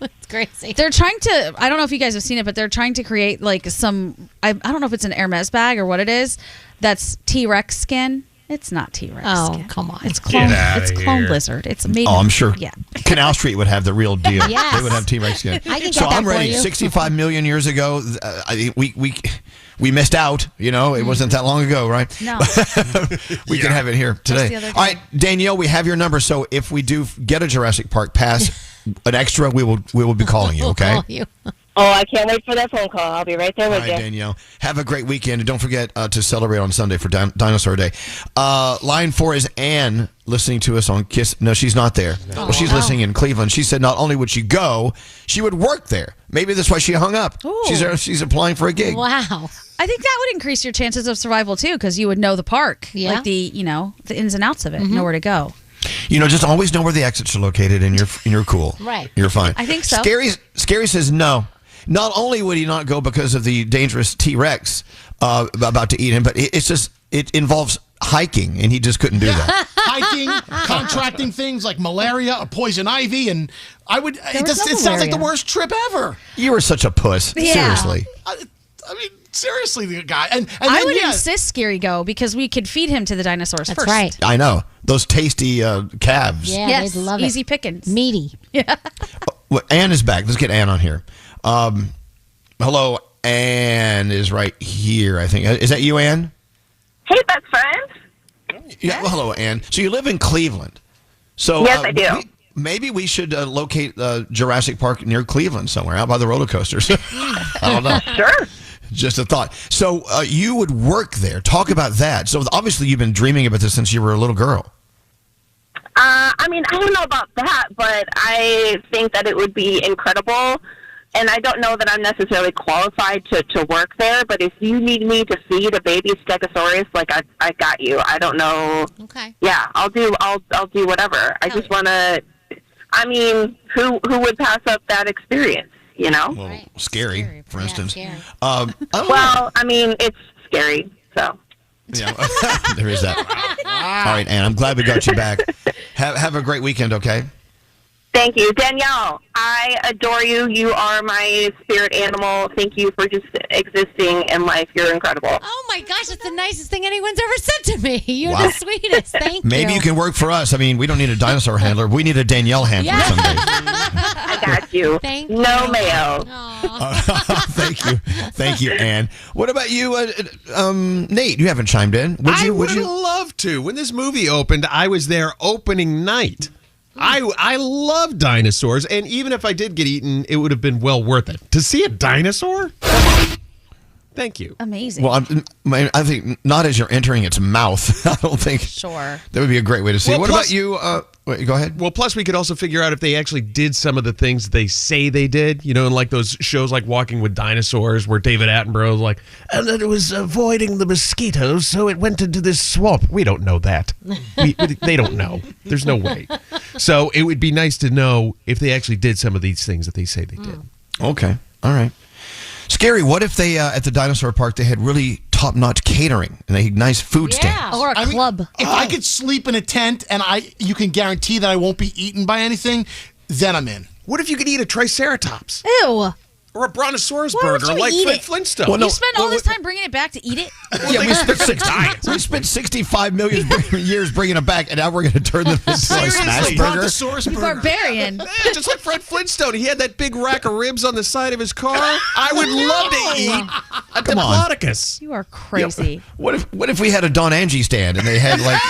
It's crazy. They're trying to, I don't know if you guys have seen it, but they're trying to create like some, I don't know if it's an Hermes bag or what it is, that's T-Rex skin. It's not T-Rex skin. Come on. It's clone, outta it's clone here. lizard. It's made. Oh, I'm sure. Yeah. Canal Street would have the real deal. Yes. They would have T-Rex skin. I can get so that I'm for ready. you. 65 million years ago, I think we missed out. It wasn't that long ago, right? No. We can have it here today. the other day. All right, Danielle, we have your number. So if we do get a Jurassic Park pass, an extra, we will be calling you. Okay. Call you. Oh, I can't wait for that phone call. I'll be right there All with right, you. Danielle. Have a great weekend, and don't forget to celebrate on Sunday for Dinosaur Day. Line 4 is Ann listening to us on Kiss. No, she's not there. Well, she's listening in Cleveland. She said not only would she go, she would work there. Maybe that's why she hung up. Ooh. She's applying for a gig. Wow. I think that would increase your chances of survival too, because you would know the park, Yeah. like the ins and outs of it, know where to go. Just always know where the exits are located, and you're cool. Right. You're fine. I think so. Scary says no. Not only would he not go because of the dangerous T-Rex about to eat him, but it involves hiking, and he just couldn't do that. Hiking, contracting things like malaria or poison ivy, and it sounds like the worst trip ever. You were such a puss. Yeah. Seriously. I mean, seriously, the guy. And I would insist Skeery go because we could feed him to the dinosaurs first. right. I know. Those tasty calves. Yeah, Yes, they'd love it. easy pickings. Meaty. Yeah. Well, Ann is back. Let's get Ann on here. Hello, Ann is right here, I think. Is that you, Ann? Hey, best friend. Yeah. Well, hello, Ann. So you live in Cleveland. So Yes, I do. Maybe we should locate Jurassic Park near Cleveland somewhere, out by the roller coasters. I don't know. Sure. Just a thought. So you would work there. Talk about that. So obviously you've been dreaming about this since you were a little girl. I mean, I don't know about that, but I think that it would be incredible. And I don't know that I'm necessarily qualified to work there, but if you need me to feed a baby Stegosaurus, like I got you. I don't know. Okay. Yeah, I'll do whatever. I just want to. I mean, who would pass up that experience? You know. Well, scary, for instance. Scary. Well, I mean, it's scary. So. Yeah, there is that. All right, Ann, I'm glad we got you back. Have a great weekend, okay? Thank you. Danielle, I adore you. You are my spirit animal. Thank you for just existing in life. You're incredible. Oh my gosh, that's the nicest thing anyone's ever said to me. You're Wow. the sweetest. Thank you. Maybe you can work for us. I mean, we don't need a dinosaur handler. We need a Danielle handler someday. I got you. Thank no mayo. Thank you, Ann. What about you, Nate? You haven't chimed in. I would love to. When this movie opened, I was there opening night. I love dinosaurs, and even if I did get eaten, it would have been well worth it. To see a dinosaur? Thank you. Amazing. Well, I think not as you're entering its mouth. I don't think. Sure. That would be a great way to see. Well, What plus- about you? Wait, go ahead. Well, plus we could also figure out if they actually did some of the things they say they did. In like those shows like Walking with Dinosaurs where David Attenborough was like, and it was avoiding the mosquitoes, so it went into this swamp. We don't know that. They don't know. There's no way. So it would be nice to know if they actually did some of these things that they say they did. Okay. All right. Scary. What if they at the dinosaur park they had really top-notch catering and they had nice food stands? Or a club. If I could sleep in a tent and you can guarantee that I won't be eaten by anything, then I'm in. What if you could eat a Triceratops? Ew. Or a Brontosaurus Why would burger you like eat Fred it? Flintstone? Well, no, You spent all this time bringing it back to eat it? Yeah, we spent 65 million years bringing it back, and now we're going to turn them into a smash burger. Brontosaurus burger. Barbarian. Yeah, just like Fred Flintstone. He had that big rack of ribs on the side of his car. I would love to eat a Come on. Diplodocus. You are crazy. What if we had a Don Angie stand and they had like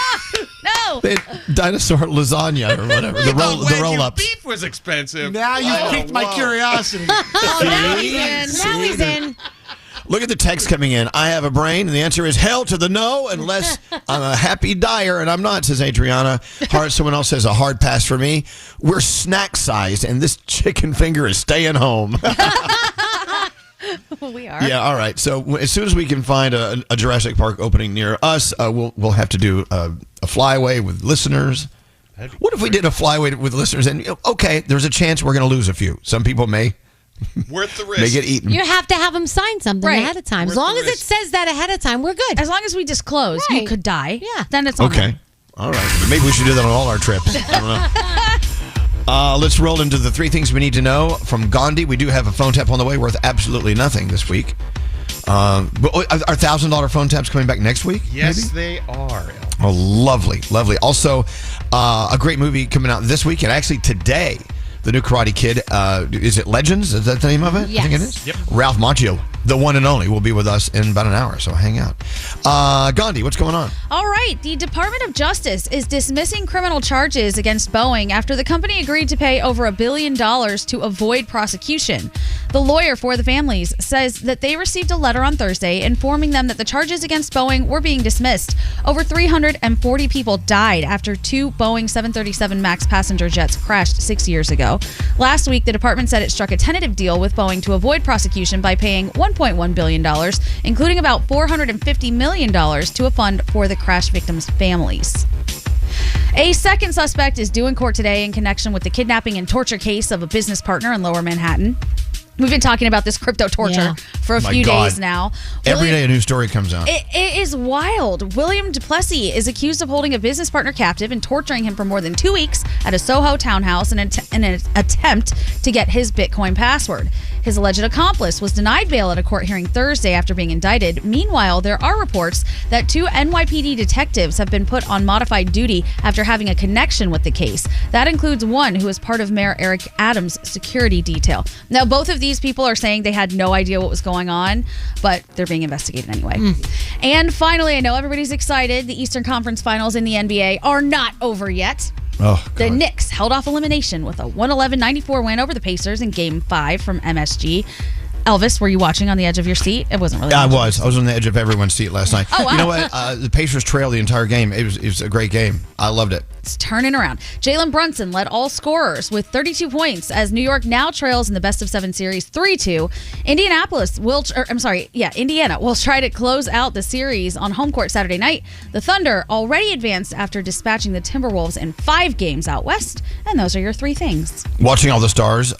No. they had dinosaur lasagna or whatever, the roll ups. Beef was expensive. Now you've piqued my curiosity. Oh, now he's in. Now he's in. Look at the text coming in. I have a brain, and the answer is hell to the no, unless I'm a happy dyer, and I'm not, says Adriana. Someone else says a hard pass for me. We're snack sized, and this chicken finger is staying home. We are. Yeah, all right. So as soon as we can find a Jurassic Park opening near us, we'll have to do a flyaway with listeners. What if we did a flyaway with listeners? And okay, there's a chance we're going to lose a few. Some people may Worth the risk. may get eaten. You have to have them sign something Right. ahead of time. As Worth long the as it risk. says that ahead of time, we're good. As long as we disclose you Right. could die, Yeah. then it's on Okay. them. All right. But maybe we should do that on all our trips. I don't know. Let's roll into the 3 things we need to know from Gandhi. We do have a phone tap on the way worth absolutely nothing this week. But are $1,000 phone taps coming back next week? Yes, maybe? they are. Oh, lovely, lovely. Also, a great movie coming out this week, and actually today, the new Karate Kid. Is it Legends? Is that the name of it? Yes. I think it is. Yep. Ralph Macchio the one and only, will be with us in about an hour, so hang out. Gandhi, what's going on? All right. The Department of Justice is dismissing criminal charges against Boeing after the company agreed to pay over $1 billion to avoid prosecution. The lawyer for the families says that they received a letter on Thursday informing them that the charges against Boeing were being dismissed. Over 340 people died after 2 Boeing 737 MAX passenger jets crashed 6 years ago. Last week, the department said it struck a tentative deal with Boeing to avoid prosecution by paying $1.1 billion, including about $450 million to a fund for the crash victims' families. A second suspect is due in court today in connection with the kidnapping and torture case of a business partner in Lower Manhattan. We've been talking about this crypto torture for a few days now. Every day a new story comes out. It is wild. William Duplessis is accused of holding a business partner captive and torturing him for more than 2 weeks at a Soho townhouse in an attempt to get his Bitcoin password. His alleged accomplice was denied bail at a court hearing Thursday after being indicted. Meanwhile, there are reports that 2 NYPD detectives have been put on modified duty after having a connection with the case. That includes one who is part of Mayor Eric Adams' security detail. Now, both of these people are saying they had no idea what was going on, but they're being investigated anyway. And finally, I know everybody's excited. The Eastern Conference Finals in the NBA are not over yet. The Knicks held off elimination with a 111-94 win over the Pacers in Game 5 from MSG. Elvis, were you watching on the edge of your seat? It wasn't really. I was on the edge of everyone's seat last night. Oh, wow. You know what? The Pacers trailed the entire game. It was a great game. I loved it. It's turning around. Jalen Brunson led all scorers with 32 points as New York now trails in the best-of-7 series 3-2. Indiana will try to close out the series on home court Saturday night. The Thunder already advanced after dispatching the Timberwolves in 5 games out west. And those are your 3 things. Watching all the stars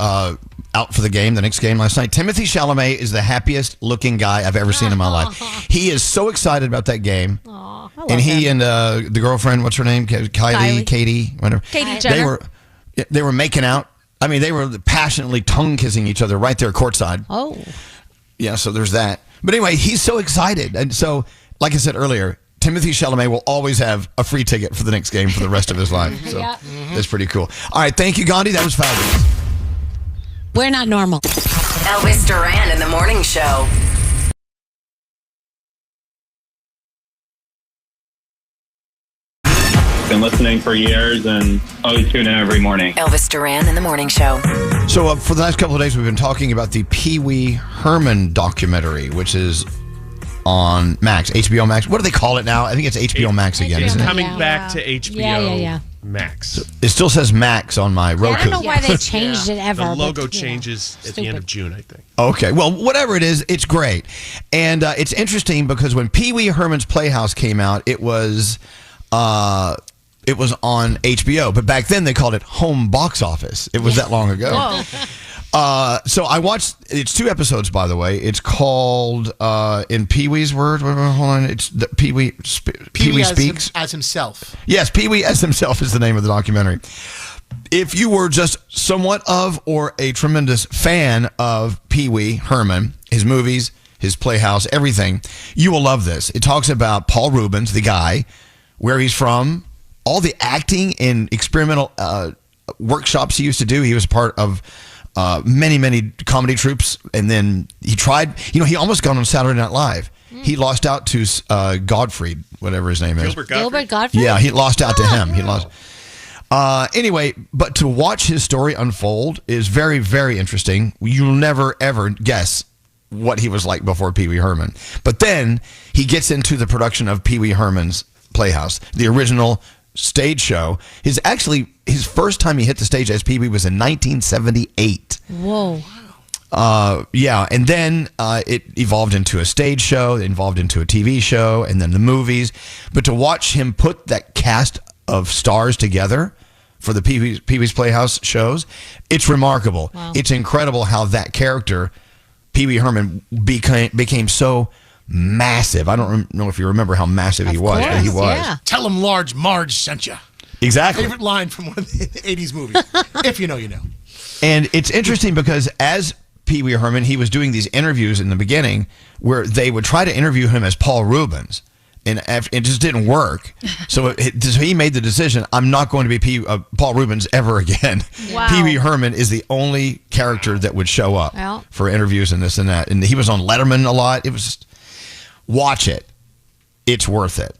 out for the next game last night. Timothy Chalamet is the happiest looking guy I've ever seen in my life. He is so excited about that game. And he and the girlfriend, what's her name? Katie, whatever. Katie Jenner. They were making out. I mean, they were passionately tongue kissing each other right there courtside. Oh. Yeah, so there's that. But anyway, he's so excited. And so, like I said earlier, Timothy Chalamet will always have a free ticket for the next game for the rest of his life. So that's pretty cool. All right, thank you, Gandhi. That was fabulous. We're not normal. Elvis Duran in the Morning Show. Been listening for years and always tune in every morning. Elvis Duran in the Morning Show. So for the last couple of days, we've been talking about the Pee Wee Herman documentary, which is on Max, HBO Max. What do they call it now? I think it's HBO Max again, It's isn't it? coming back to HBO Max. It still says Max on my Roku. I don't know why they changed it ever. The logo but, changes at the end of June, I think. Okay, well, whatever it is, it's great. And it's interesting because when Pee Wee Herman's Playhouse came out, it was on HBO. But back then, they called it Home Box Office. It was that long ago. So I watched, it's 2 episodes, by the way. It's called, in Pee Wee's word, hold on, it's the Pee Wee Speaks. As himself. Yes, Pee Wee as himself is the name of the documentary. If you were just somewhat of or a tremendous fan of Pee Wee Herman, his movies, his Playhouse, everything, you will love this. It talks about Paul Reubens, the guy, where he's from, all the acting and experimental workshops he used to do. He was part of many comedy troupes, and then he tried, he almost got on Saturday Night Live. He lost out to Godfrey, whatever his name is. Gilbert Godfrey? Yeah, he lost out to him. He lost. Anyway, but to watch his story unfold is very, very interesting. You'll never, ever guess what he was like before Pee Wee Herman. But then he gets into the production of Pee Wee Herman's Playhouse, the original stage show. His first time he hit the stage as Pee Wee was in 1978. Whoa. And then it evolved into a stage show, it evolved into a TV show, and then the movies. But to watch him put that cast of stars together for the Pee Wee's Playhouse shows, it's remarkable. Wow. It's incredible how that character, Pee Wee Herman, became so massive. I don't know if you remember how massive he was, but he was. Yeah. Tell him Large Marge sent you. Exactly. Favorite line from one of the 80s movies. If you know, you know. And it's interesting because as Pee Wee Herman, he was doing these interviews in the beginning where they would try to interview him as Paul Reubens. And it just didn't work. So he made the decision, I'm not going to be Paul Reubens ever again. Wow. Pee Wee Herman is the only character that would show up for interviews and this and that. And he was on Letterman a lot. It was just, watch it. It's worth it.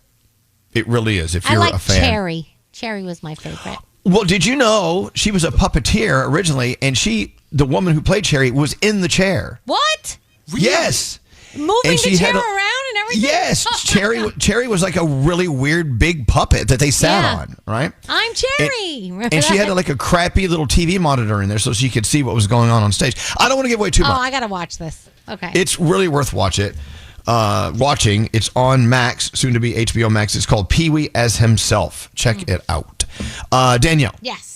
It really is if you're I like a fan. Cherry. Cherry was my favorite. Well, did you know she was a puppeteer originally, and the woman who played Cherry was in the chair. What? Yes. Moving And the she chair had around and everything? Yes, Cherry was like a really weird big puppet that they sat on, right? I'm Cherry. And she had like a crappy little TV monitor in there so she could see what was going on stage. I don't want to give away too much. Oh, I got to watch this. Okay. It's really worth watching. It's on Max, soon to be HBO Max. It's called Pee Wee as Himself. Check it out. Danielle. Yes.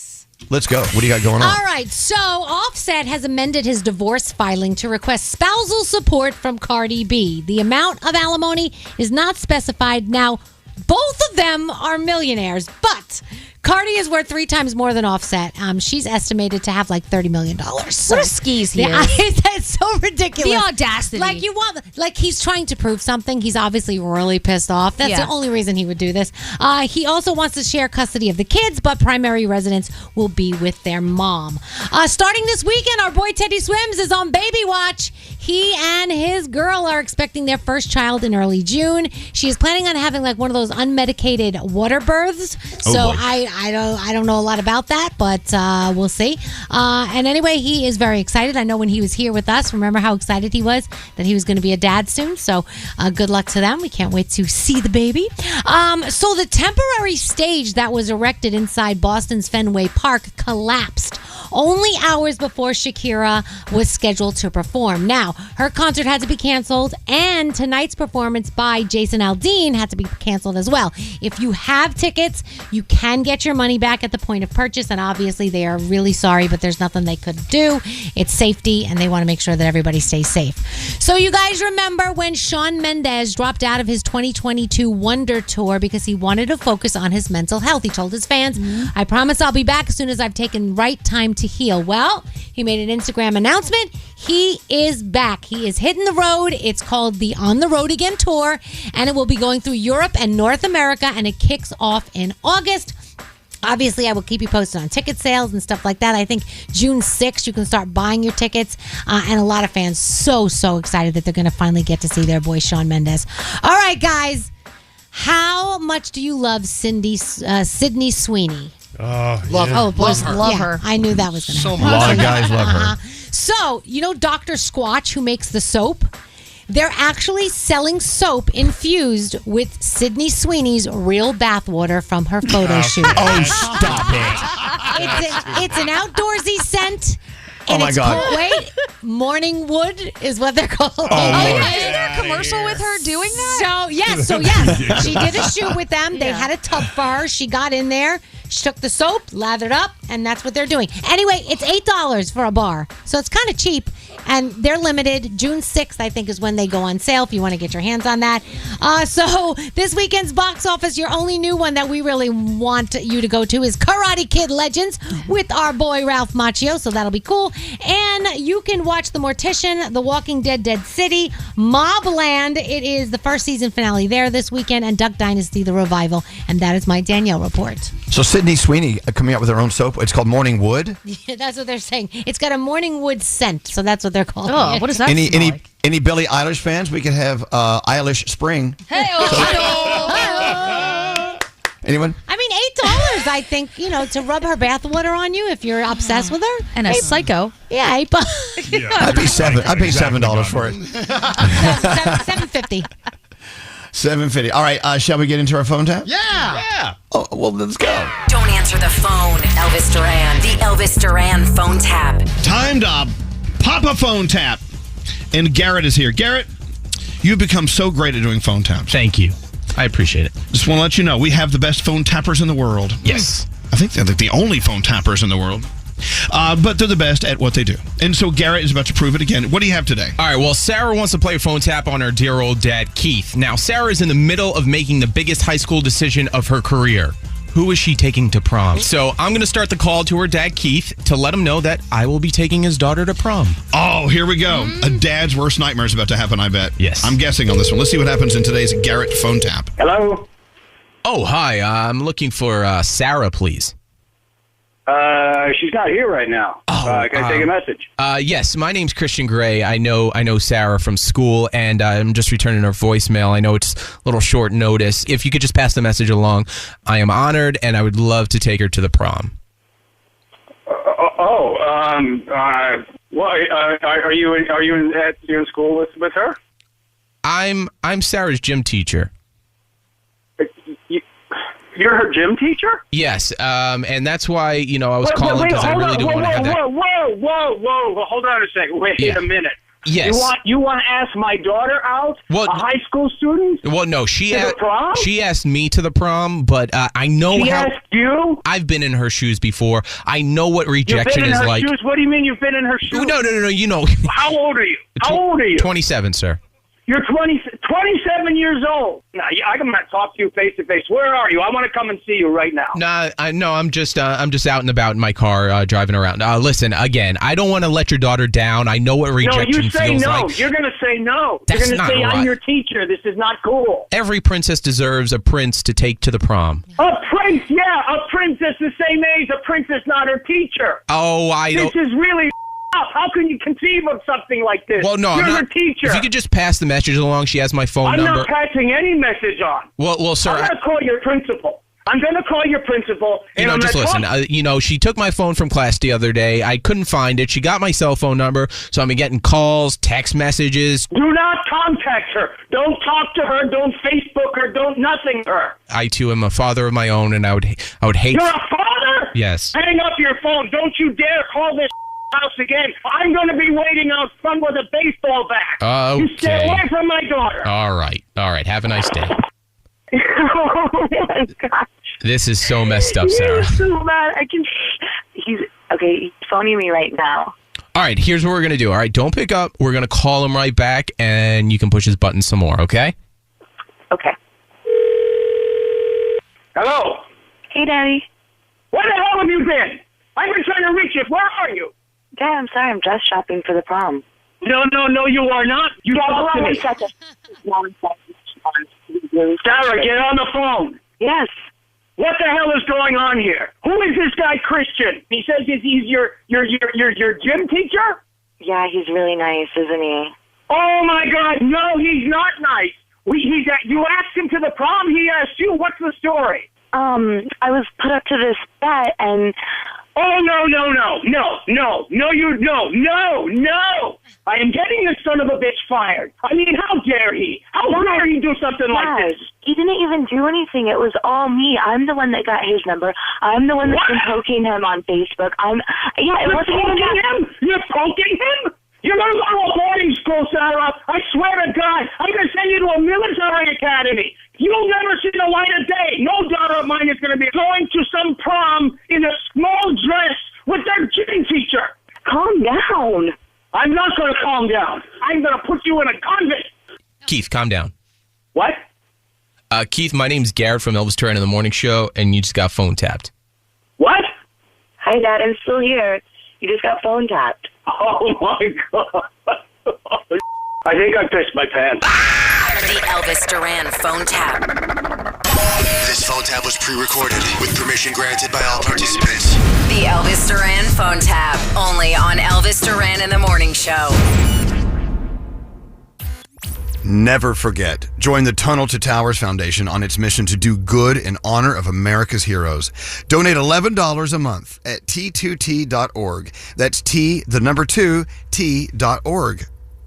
Let's go. What do you got going on? All right. So Offset has amended his divorce filing to request spousal support from Cardi B. The amount of alimony is not specified. Now, both of them are millionaires, but Cardi is worth 3 times more than Offset. She's estimated to have like $30 million. So, What a skis he yeah, is. That's so ridiculous. The audacity. Like he's trying to prove something. He's obviously really pissed off. That's the only reason he would do this. He also wants to share custody of the kids, but primary residence will be with their mom. Starting this weekend, our boy Teddy Swims is on baby watch. He and his girl are expecting their first child in early June. She is planning on having like one of those unmedicated water births. So I don't know a lot about that, but we'll see. And anyway, he is very excited. I know when he was here with us, remember how excited he was that he was going to be a dad soon. So good luck to them. We can't wait to see the baby. So the temporary stage that was erected inside Boston's Fenway Park collapsed only hours before Shakira was scheduled to perform. Now, her concert had to be canceled, and tonight's performance by Jason Aldean had to be canceled as well. If you have tickets, you can get your money back at the point of purchase, and obviously they are really sorry, but there's nothing they could do. It's safety, and they want to make sure that everybody stays safe. So you guys remember when Shawn Mendes dropped out of his 2022 Wonder Tour because he wanted to focus on his mental health. He told his fans, I promise I'll be back as soon as I've taken right time to heal. Well, he made an Instagram announcement. He is back. He is hitting the road. It's called the On the Road Again Tour, and it will be going through Europe and North America, and it kicks off in August. Obviously, I will keep you posted on ticket sales and stuff like that. I think June 6th, you can start buying your tickets. And a lot of fans so excited that they're going to finally get to see their boy Shawn Mendes. All right, guys. How much do you love Sydney Sweeney? Love her. Oh, boys, love her. I knew that was going to happen. A lot of guys love her. So, you know Dr. Squatch, who makes the soap? They're actually selling soap infused with Sydney Sweeney's real bathwater from her photo shoot. Oh, stop it. It's an outdoorsy scent. Oh, And my it's God. Wait, Morning Wood is what they're called. Lord. Isn't there a commercial with her doing that? So yes, she did a shoot with them. They had a tub for her. She got in there. She took the soap, lathered up, and that's what they're doing. Anyway, it's $8 for a bar, so it's kind of cheap. And they're limited. June 6th, I think, is when they go on sale if you want to get your hands on that. So this weekend's box office, your only new one that we really want you to go to is Karate Kid Legends with our boy Ralph Macchio, so that'll be cool. And you can watch The Mortician, The Walking Dead, Dead City, Mobland. It is the first season finale there this weekend, and Duck Dynasty, The Revival. And that is my Danielle report. So Sydney Sweeney coming out with her own soap. It's called Morning Wood. Yeah, that's what they're saying. It's got a morning wood scent, so that's what they're calling it. What does that Any Billie Eilish fans? We could have Eilish Spring. Hey, Anyone? I mean, $8, I think, to rub her bathwater on you if you're obsessed with her. And a psycho. Yeah, $8. I'd pay $7 for it. $7.50. $7.50. All right, shall we get into our phone tap? Yeah. Oh, well, let's go. Don't answer the phone. Elvis Duran. The Elvis Duran phone tap. Time to pop a phone tap. And Garrett is here. Garrett, you've become so great at doing phone taps. Thank you. I appreciate it. Just want to let you know, we have the best phone tappers in the world. Yes. I think they're the only phone tappers in the world. But they're the best at what they do. And so Garrett is about to prove it again. What do you have today? All right, well, Sarah wants to play a phone tap on her dear old dad, Keith. Now, Sarah is in the middle of making the biggest high school decision of her career. who is she taking to prom? So I'm going to start the call to her dad, Keith, to let him know that I will be taking his daughter to prom. Oh, here we go. A dad's worst nightmare is about to happen, I bet. Yes. I'm guessing on this one. Let's see what happens in today's Garrett phone tap. Hello? Oh, hi. I'm looking for Sarah, please. She's not here right now. Can I take a message? Yes, my name's Christian Gray. I know Sarah from school, and I'm just returning her voicemail. I know it's a little short notice. If you could just pass the message along, I am honored, and I would love to take her to the prom. Well, are you in school with her? I'm Sarah's gym teacher. You're her gym teacher? Yes, and that's why, I was calling because I really don't want to have that. Whoa. Hold on a second. Wait a minute. Yes. You want to ask my daughter out? Well, a high school student? Well, no, To the prom? she asked me to the prom, but I know She how. asked you? I've been in her shoes before. I know what rejection You've been in is her like. shoes? What do you mean you've been in her shoes? No. You know. How old are you? 27, sir. You're 27 years old. Now, I can talk to you face to face. Where are you? I want to come and see you right now. I'm just out and about in my car driving around. Listen, again, I don't want to let your daughter down. I know what rejection you say feels no. like. You're going to say no. That's You're going not to say, right. I'm your teacher. This is not cool. Every princess deserves a prince to take to the prom. A prince, yeah. A princess the same age. A princess, not her teacher. Oh, This is really up. How can you conceive of something like this? Well, no, You're I'm her not. teacher. If you could just pass the message along, she has my phone I'm number. not passing any message on. Well, sir. I'm going to call your principal. I'm going to call your principal. And I'm just gonna listen. talk- She took my phone from class the other day. I couldn't find it. She got my cell phone number, so I'm getting calls, text messages. Do not contact her. Don't talk to her. Don't Facebook her. Don't nothing her. I too am a father of my own, and I would hate. You're a father? Yes. Hang up your phone. Don't you dare call this house again. I'm going to be waiting out front with a baseball bat. You stay Okay. away from my daughter. All right. Have a nice day. Oh my gosh. This is so messed up, Sarah. He's so mad. He's phoning me right now. All right, here's what we're going to do. All right, don't pick up. We're going to call him right back, and you can push his button some more, okay? Okay. Hello? Hey, Daddy. Where the hell have you been? I've been trying to reach you. Where are you? Dad, I'm sorry. I'm dress shopping for the prom. No, you are not. You talk to me. Sarah, get on the phone. Yes. What the hell is going on here? Who is this guy Christian? He says he's your gym teacher? Yeah, he's really nice, isn't he? Oh my God, no, he's not nice. You asked him to the prom, he asked you. What's the story? I was put up to this bet and... Oh, no. I am getting this son of a bitch fired. I mean, how dare he? How dare he do something like this? He didn't even do anything. It was all me. I'm the one that got his number. I'm the one that's been poking him on Facebook. You're poking him? You're poking him? You're going to go to a boarding school, Sarah. I swear to God, I'm going to send you to a military academy. You'll never see the light of day. No daughter of mine is going to be going to some prom in a small dress with their gym teacher. Calm down. I'm not going to calm down. I'm going to put you in a convent. Keith, calm down. What? Keith, my name's Garrett from Elvis Duran in the Morning Show, and you just got phone tapped. What? Hi, Dad. I'm still here. You just got phone tapped. Oh, my God. I think I pissed my pants. The Elvis Duran phone tap. This phone tap was pre-recorded with permission granted by all participants. The Elvis Duran phone tap. Only on Elvis Duran in the Morning Show. Never forget. Join the Tunnel to Towers Foundation on its mission to do good in honor of America's heroes. Donate $11 a month at t2t.org. That's T2T.org.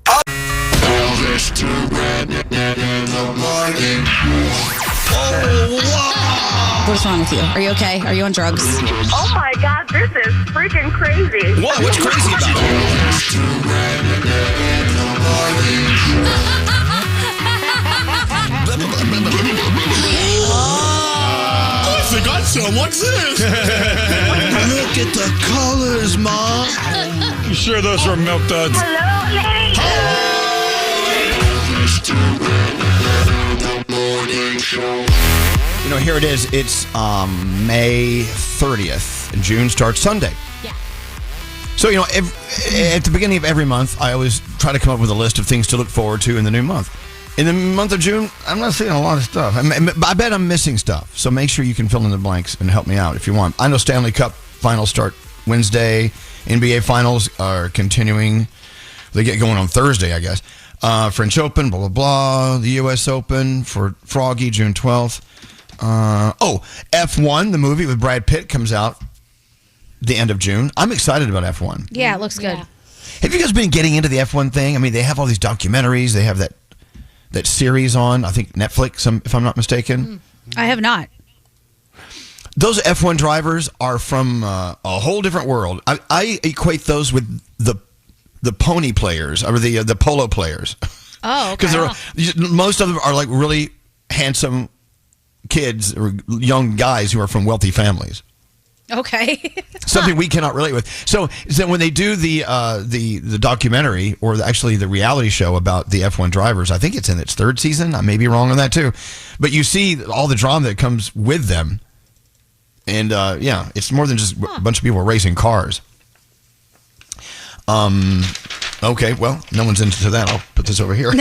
Elvis Duran in the morning. What's wrong with you? Are you okay? Are you on drugs? Oh my God, this is freaking crazy. What? What's crazy about it? Elvis Duran in the morning. I forgot some. What's this? Look at the colors, Mom. You sure those were milk duds? Hello, lady. Elvis Duran in the morning show. You know, here it is. It's May 30th, and June starts Sunday. Yeah. So, you know, at the beginning of every month, I always try to come up with a list of things to look forward to in the new month. In the month of June, I'm not seeing a lot of stuff. I bet I'm missing stuff. So make sure you can fill in the blanks and help me out if you want. I know Stanley Cup finals start Wednesday. NBA finals are continuing. They get going on Thursday, I guess. French Open, blah, blah, blah. The U.S. Open for Froggy, June 12th. F1, the movie with Brad Pitt, comes out the end of June. I'm excited about F1. Yeah, it looks good. Yeah. Have you guys been getting into the F1 thing? I mean, they have all these documentaries. They have that series on, I think, Netflix, if I'm not mistaken. I have not. Those F1 drivers are from a whole different world. I equate those with the pony players or the polo players. Oh, okay. Because most of them are like really handsome kids or young guys who are from wealthy families. Okay. Something we cannot relate with. So when they do the documentary or actually the reality show about the F1 drivers, I think it's in its third season. I may be wrong on that too. But you see all the drama that comes with them. And it's more than just a bunch of people racing cars. Okay, well, no one's into that. I'll put this over here.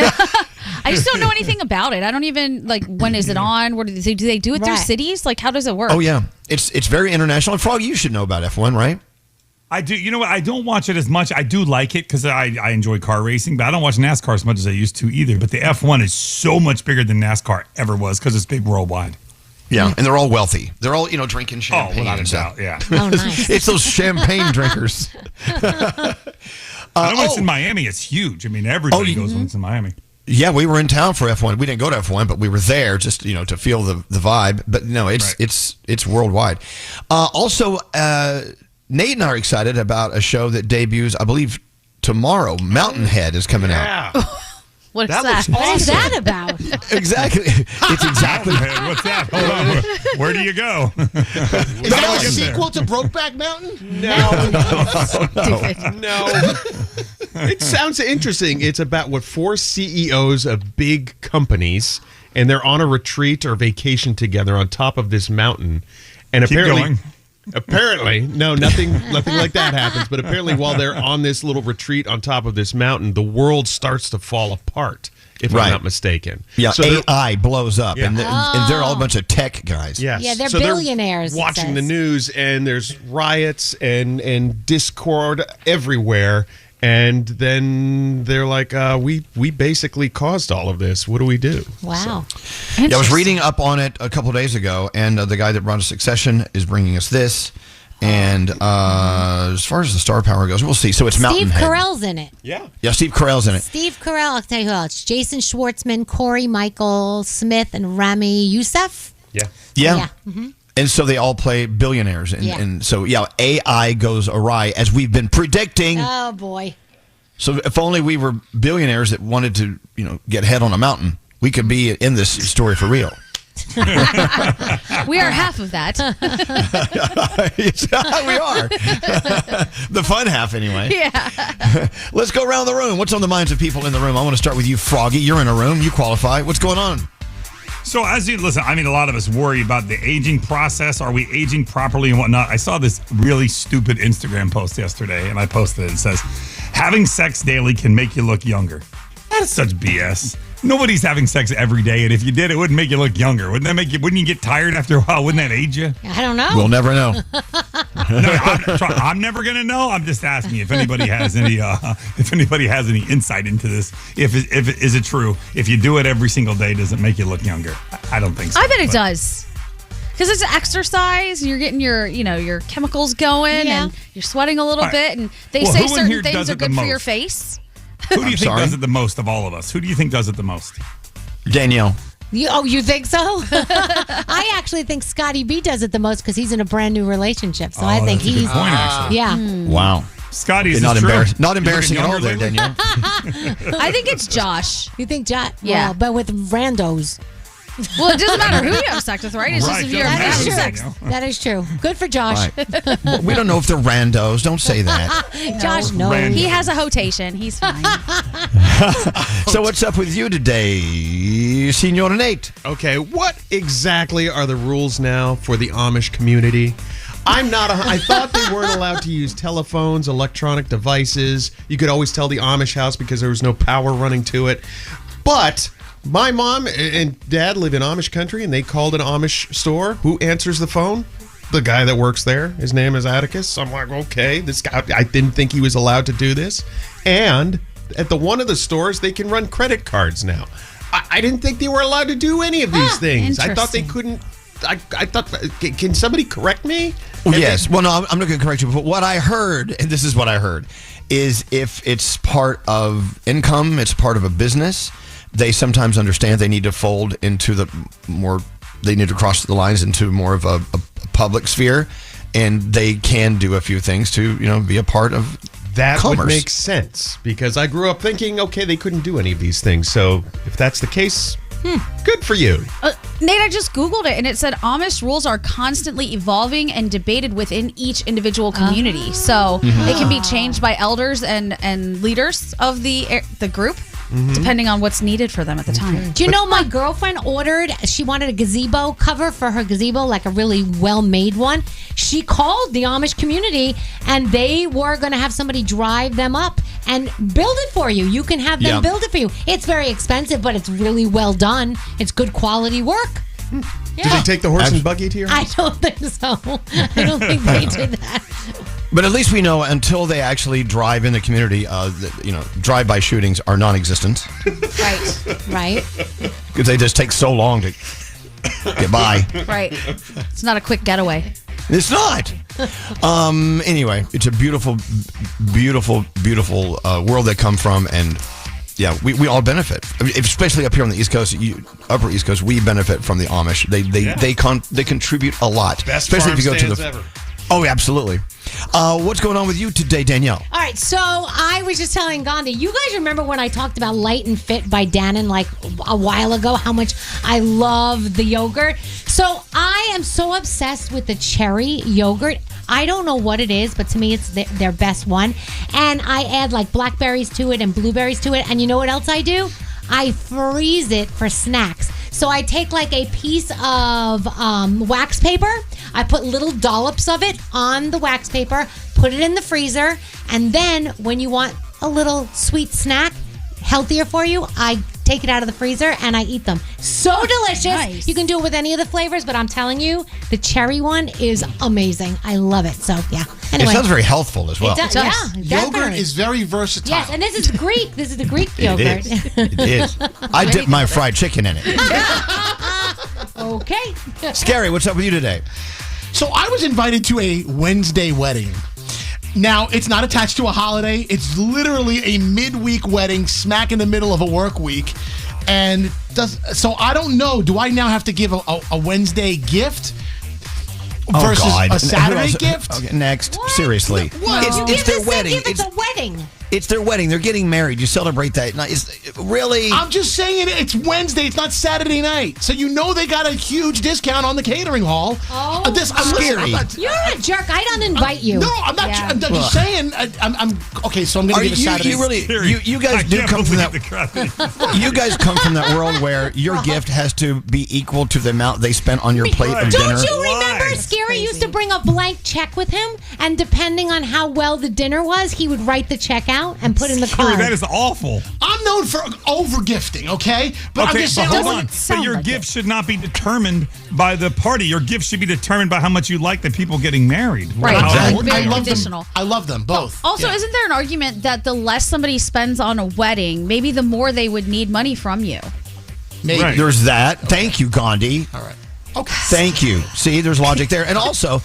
I just don't know anything about it. I don't even, when is it on? What do they do it through cities? Like, how does it work? Oh, yeah. It's very international. And Frog, you should know about F1, right? I do. You know what? I don't watch it as much. I do like it because I enjoy car racing, but I don't watch NASCAR as much as I used to either. But the F1 is so much bigger than NASCAR ever was because it's big worldwide. Yeah, and they're all wealthy. They're all, drinking champagne. Without a doubt, yeah. Oh, nice. It's those champagne drinkers. I know when it's in Miami, it's huge. I mean, everybody goes when it's in Miami. Yeah, we were in town for F1. We didn't go to F1, but we were there just, to feel the vibe. But no, it's worldwide. Also, Nate and I are excited about a show that debuts, I believe, tomorrow. Mountain Head is coming out. What is that? What is that about? Exactly. It's exactly. What's that? Hold on. Where do you go? Is that a sequel to Brokeback Mountain? No. It sounds interesting. It's about 4 CEOs of big companies, and they're on a retreat or vacation together on top of this mountain. And apparently, no, nothing like that happens. But apparently, while they're on this little retreat on top of this mountain, the world starts to fall apart, if I'm not mistaken. Yeah, so AI blows up, and they're all a bunch of tech guys. Yes. Yeah, they're billionaires. They're watching the news, and there's riots and discord everywhere. And then they're like, we basically caused all of this. What do we do? Wow. I was reading up on it a couple days ago, and the guy that brought us Succession is bringing us this. And as far as the star power goes, we'll see. So it's Mountain Head. Steve Carell's in it. Yeah, Steve Carell's in it. Steve Carell, I'll tell you who else. Jason Schwartzman, Corey Michael Smith, and Rami Youssef. Yeah. Mm-hmm. And so they all play billionaires. And so, AI goes awry, as we've been predicting. Oh, boy. So if only we were billionaires that wanted to, get head on a mountain, we could be in this story for real. We are half of that. We are. The fun half, anyway. Yeah. Let's go around the room. What's on the minds of people in the room? I want to start with you, Froggy. You're in a room. You qualify. What's going on? So listen, a lot of us worry about the aging process. Are we aging properly and whatnot? I saw this really stupid Instagram post yesterday, and I posted it. It says, having sex daily can make you look younger. That is such BS. Nobody's having sex every day, and if you did, it wouldn't make you look younger. Wouldn't you get tired after a while? Wouldn't that age you? I don't know. We'll never know. I'm never gonna know. I'm just asking if anybody has any insight into this. Is it true? If you do it every single day, does it make you look younger? I don't think so. I bet it does. Because it's exercise, you're getting your chemicals going, and you're sweating a little bit, and they say certain things are good for your face. Who do you think does it the most of all of us? Who do you think does it the most? Danielle. You think so? I actually think Scotty B does it the most because he's in a brand new relationship. So I think that's a good point, actually. Yeah. Wow. Scotty is not embarrassing at all there, Danielle. I think it's Josh. You think Josh? Yeah. Well, but with randos. Well, it doesn't matter who you have sex with, right? It's just if you're having sex. That is true. Good for Josh. Right. We don't know if they're randos. Don't say that. Josh, no. He has a hotation. He's fine. So what's up with you today, Senor Nate? Okay, what exactly are the rules now for the Amish community? I thought they weren't allowed to use telephones, electronic devices. You could always tell the Amish house because there was no power running to it. But my mom and dad live in Amish country, and they called an Amish store. Who answers the phone? The guy that works there. His name is Atticus. I'm like, okay, this guy, I didn't think he was allowed to do this. And at one of the stores, they can run credit cards now. I didn't think they were allowed to do any of these things. I thought they couldn't. I thought, can somebody correct me? Yes. Well, no, I'm not going to correct you. But what I heard, and this is what I heard, is if it's part of income, it's part of a business, they sometimes understand they need to fold into they need to cross the lines into more of a public sphere, and they can do a few things to, be a part of that commerce. Would make sense, because I grew up thinking, okay, they couldn't do any of these things. So if that's the case, good for you. Nate, I just Googled it, and it said Amish rules are constantly evolving and debated within each individual community. So they can be changed by elders and leaders of the group, depending on what's needed for them at the time. Do you know my girlfriend she wanted a gazebo cover for her gazebo, like a really well-made one. She called the Amish community, and they were going to have somebody drive them up and build it for you. You can have them build it for you. It's very expensive, but it's really well done. It's good quality work. Yeah. Did they take the horse and buggy to your house? I don't think so. I don't think they did that. But at least we know until they actually drive in the community, drive-by shootings are non-existent. Right. Because they just take so long to get by. Right. It's not a quick getaway. It's not. Anyway, it's a beautiful, beautiful, beautiful world they come from, and yeah, we all benefit. I mean, especially up here on the East Coast, Upper East Coast, we benefit from the Amish. They contribute a lot, especially if you go to the. Ever. Oh, absolutely. What's going on with you today, Danielle? All right, so I was just telling Gandhi, you guys remember when I talked about Light and Fit by Dannon like a while ago, how much I love the yogurt? So I am so obsessed with the cherry yogurt. I don't know what it is, but to me it's their best one. And I add like blackberries to it and blueberries to it. And you know what else I do? I freeze it for snacks. So I take like a piece of wax paper. I put little dollops of it on the wax paper, put it in the freezer, and then when you want a little sweet snack, healthier for you, I take it out of the freezer and I eat them. So delicious. Nice. You can do it with any of the flavors, but I'm telling you, the cherry one is amazing. I love it. So, yeah. Anyway. It sounds very healthful as well. Yogurt is very versatile. Yes, and this is Greek. This is the Greek yogurt. It is. I dip my fried chicken in it. Okay. Skeery, what's up with you today? So I was invited to a Wednesday wedding. Now, it's not attached to a holiday. It's literally a midweek wedding smack in the middle of a work week. And so I don't know. Do I now have to give a Wednesday gift versus a Saturday gift? Okay, next. What? Seriously. What? It's their wedding. It's a wedding. It's their wedding. They're getting married. You celebrate that. Really? I'm just saying it's Wednesday. It's not Saturday night. So you know they got a huge discount on the catering hall. Oh, I'm Skeery. You're a jerk. I don't invite you. No, I'm not. I'm just saying. I'm okay. So I'm going to give a Saturday. You guys do come from that. You guys come from that world where your gift has to be equal to the amount they spent on your plate of dinner. Don't you remember Skeery used to bring a blank check with him, and depending on how well the dinner was, he would write the check out and put in the card. That is awful. I'm known for over gifting, okay? But I'm just saying. Hold on. But your gift should not be determined by the party. Your gift should be determined by how much you like the people getting married. Right. I love them both. Also, isn't there an argument that the less somebody spends on a wedding, maybe the more they would need money from you? Maybe. Right. There's that. Thank you, Gandhi. All right. Okay. Thank you. See, there's logic there. And also,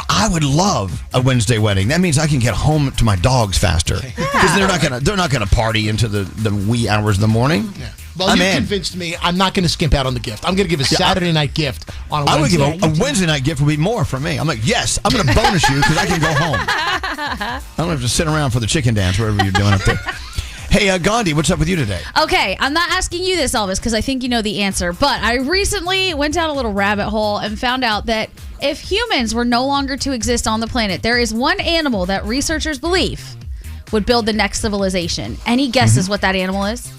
I would love a Wednesday wedding. That means I can get home to my dogs faster because they're not gonna party into the wee hours of the morning. Yeah. Well, you convinced me. I'm not going to skimp out on the gift. I'm going to give a Saturday night gift on a Wednesday. I would give a Wednesday night gift would be more for me. I'm like, yes, I'm going to bonus you because I can go home. I don't have to sit around for the chicken dance, wherever you're doing up there. Hey, Gandhi, what's up with you today? Okay, I'm not asking you this, Elvis, because I think you know the answer, but I recently went down a little rabbit hole and found out that if humans were no longer to exist on the planet, there is one animal that researchers believe would build the next civilization. Any guesses what that animal is?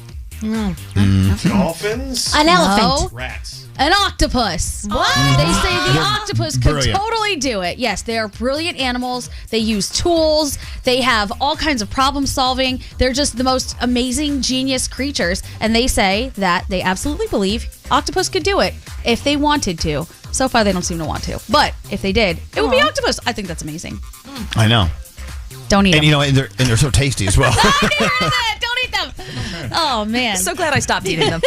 Dolphins? An elephant. No. Rats. An octopus. What? They say the octopus could brilliant. totally do it. Yes, they are brilliant animals. They use tools. They have all kinds of problem solving. They're just the most amazing, genius creatures. And they say that they absolutely believe octopus could do it if they wanted to. So far, they don't seem to want to. But if they did, it would be octopus. I think that's amazing. I know. Don't eat And them. and they're so tasty as well. Don't eat them. Oh, man. So glad I stopped eating them.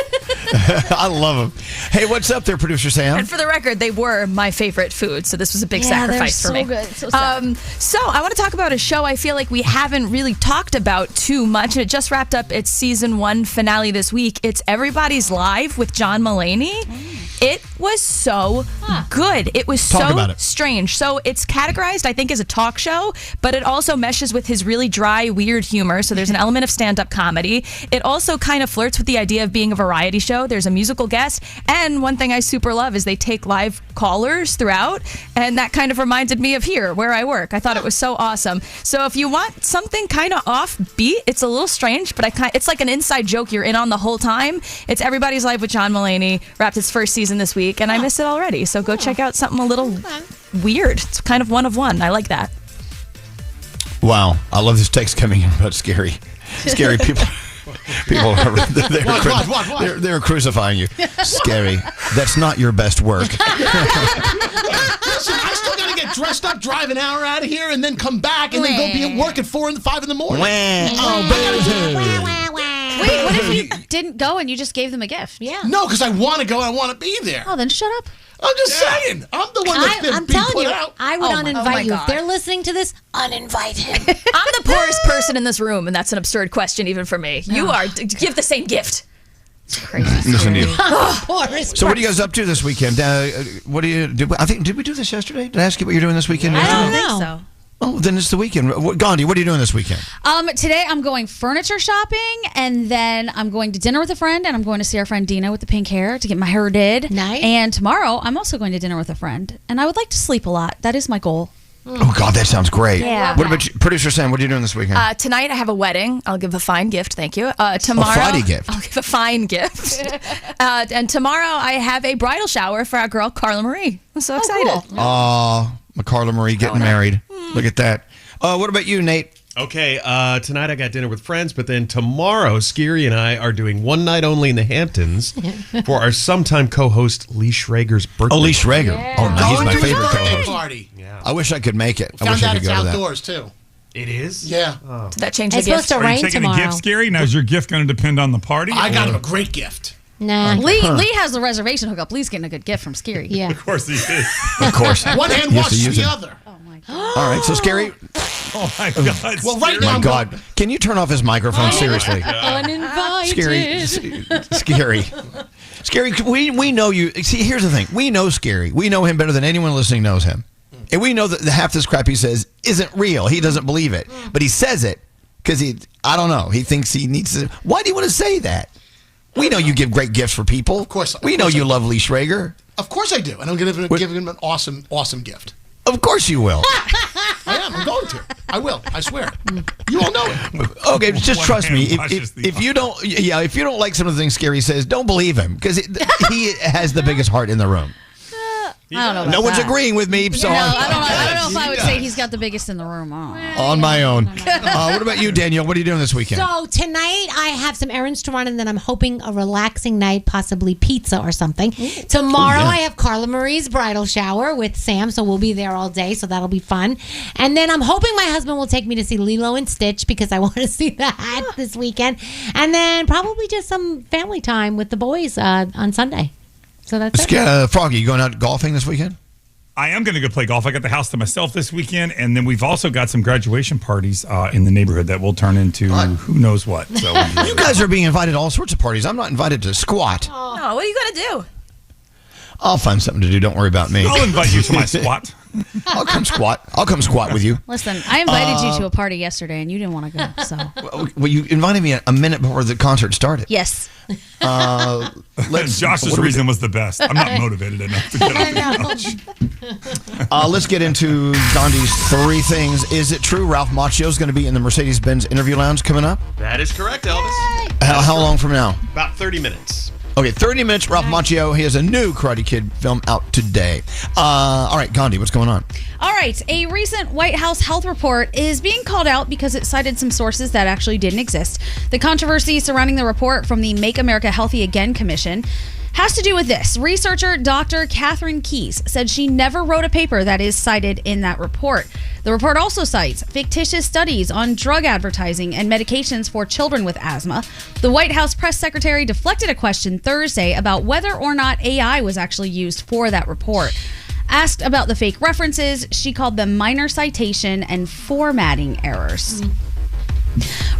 I love them. Hey, what's up there, producer Sam? And for the record, they were my favorite food, so this was a big Yeah, they're sacrifice for so me. good. So sad. So I want to talk about a show I feel like we haven't really talked about too much. It just wrapped up its season 1 finale this week. It's Everybody's Live with John Mulaney. It was so good. It was Talk so about it. strange. So it's categorized, I think, as a talk show, but it also meshes with his really dry, weird humor. So there's an element of stand-up comedy. It also kind of flirts with the idea of being a variety show. There's a musical guest. And one thing I super love is they take live callers throughout. And that kind of reminded me of here, where I work. I thought it was so awesome. So if you want something kind of offbeat, it's a little strange, but it's like an inside joke you're in on the whole time. It's Everybody's Live with John Mulaney. Wrapped its first season this week, and I miss it already. So go check out something a little weird. It's kind of one of one. I like that. Wow. I love this text coming in about scary. Scary people. People are they're crucifying you. Scary. That's not your best work. Listen, I still got to get dressed up, drive an hour out of here, and then come back, and then go be at work at 4 and 5 in the morning. Wait, what if you didn't go and you just gave them a gift? Yeah. No, because I want to go. I want to be there. Oh, then shut up. I'm just saying. I'm the one that's I'm being telling put you, out. I would uninvite you. God. If they're listening to this, uninvite him. I'm the poorest person in this room, and that's an absurd question even for me. You are. Give the same gift. It's crazy. Listen to you. Poorest So what are you guys up to this weekend? What do you do? Did we do this yesterday? Did I ask you what you're doing this weekend? I don't yesterday? think so. Oh, then it's the weekend. Gandhi, what are you doing this weekend? Today I'm going furniture shopping, and then I'm going to dinner with a friend, and I'm going to see our friend Dina with the pink hair to get my hair did. Nice. And tomorrow I'm also going to dinner with a friend, and I would like to sleep a lot. That is my goal. Oh, God, that sounds great. Yeah. What about you, producer Sam? What are you doing this weekend? Tonight I have a wedding. I'll give a fine gift. Thank you. Tomorrow, Friday gift. I'll give a fine gift. And tomorrow I have a bridal shower for our girl Carla Marie. I'm so excited. Aw, Carla Marie getting married. Look at that. What about you, Nate? Okay, tonight I got dinner with friends, but then tomorrow, Skeery and I are doing one night only in the Hamptons for our sometime co-host Lee Schrager's birthday. Oh, Lee Schrager. Yeah. Oh, no, he's my Going to his favorite birthday co-host. party. Yeah. I wish I could make it. I Found wish I out could it's go to that. outdoors, too. It is? Yeah. Did that change It's the gift? supposed to Are you rain taking tomorrow. a gift, Scary? Now, is your gift going to depend on the party? I got him a great gift. Nah. Lee has the reservation hookup. Lee's getting a good gift from Skeery. Yeah. Of course he is. Of course. One hand Yes, washes he is the it. other. All right, so Scary. Oh, my God. Well, right Scary. now My I'm God. Can you turn off his microphone? Seriously. Uninvited. Scary. Scary, we know you. See, here's the thing. We know Scary. We know him better than anyone listening knows him. And we know that half this crap he says isn't real. He doesn't believe it. But he says it because I don't know. He thinks he needs to. Why do you want to say that? We know you give great gifts for people. Of course. We know you love Lee Schrager. Of course I do. And I'm going to give him an awesome, awesome gift. Of course you will. I am. I'm going to. I will. I swear. You all know it. Okay, just One trust me. hand washes the If you don't, if you don't like some of the things Scary says, don't believe him because he has the biggest heart in the room. I don't know. No about one's that. agreeing with me, so No, I don't know if I would say he's got the biggest in the room. on my own. What about you, Danielle? What are you doing this weekend? So tonight I have some errands to run, and then I'm hoping a relaxing night, possibly pizza or something. Tomorrow I have Carla Marie's bridal shower with Sam, so we'll be there all day, so that'll be fun. And then I'm hoping my husband will take me to see Lilo and Stitch because I want to see that this weekend. And then probably just some family time with the boys on Sunday. So that's it. Froggy, you going out golfing this weekend? I am going to go play golf. I got the house to myself this weekend, and then we've also got some graduation parties in the neighborhood that will turn into who knows what. So you guys are being invited to all sorts of parties. I'm not invited to squat. Oh, what are you going to do? I'll find something to do. Don't worry about me. I'll invite you to my squat. I'll come squat with you. Listen, I invited you to a party yesterday, and you didn't want to go. So, well, you invited me a minute before the concert started. yes. Josh's reason was the best. I'm not motivated enough to get off the couch. Let's get into Gandhi's 3 things. Is it true Ralph Macchio is going to be in the Mercedes-Benz interview lounge coming up? That is correct, Elvis. How long from now? About 30 minutes. Okay, 30 minutes, Ralph Macchio. He has a new Karate Kid film out today. All right, Gandhi, what's going on? All right, a recent White House health report is being called out because it cited some sources that actually didn't exist. The controversy surrounding the report from the Make America Healthy Again Commission has to do with this. Researcher Dr. Catherine Keyes said she never wrote a paper that is cited in that report. The report also cites fictitious studies on drug advertising and medications for children with asthma. The White House press secretary deflected a question Thursday about whether or not AI was actually used for that report. Asked about the fake references, she called them minor citation and formatting errors.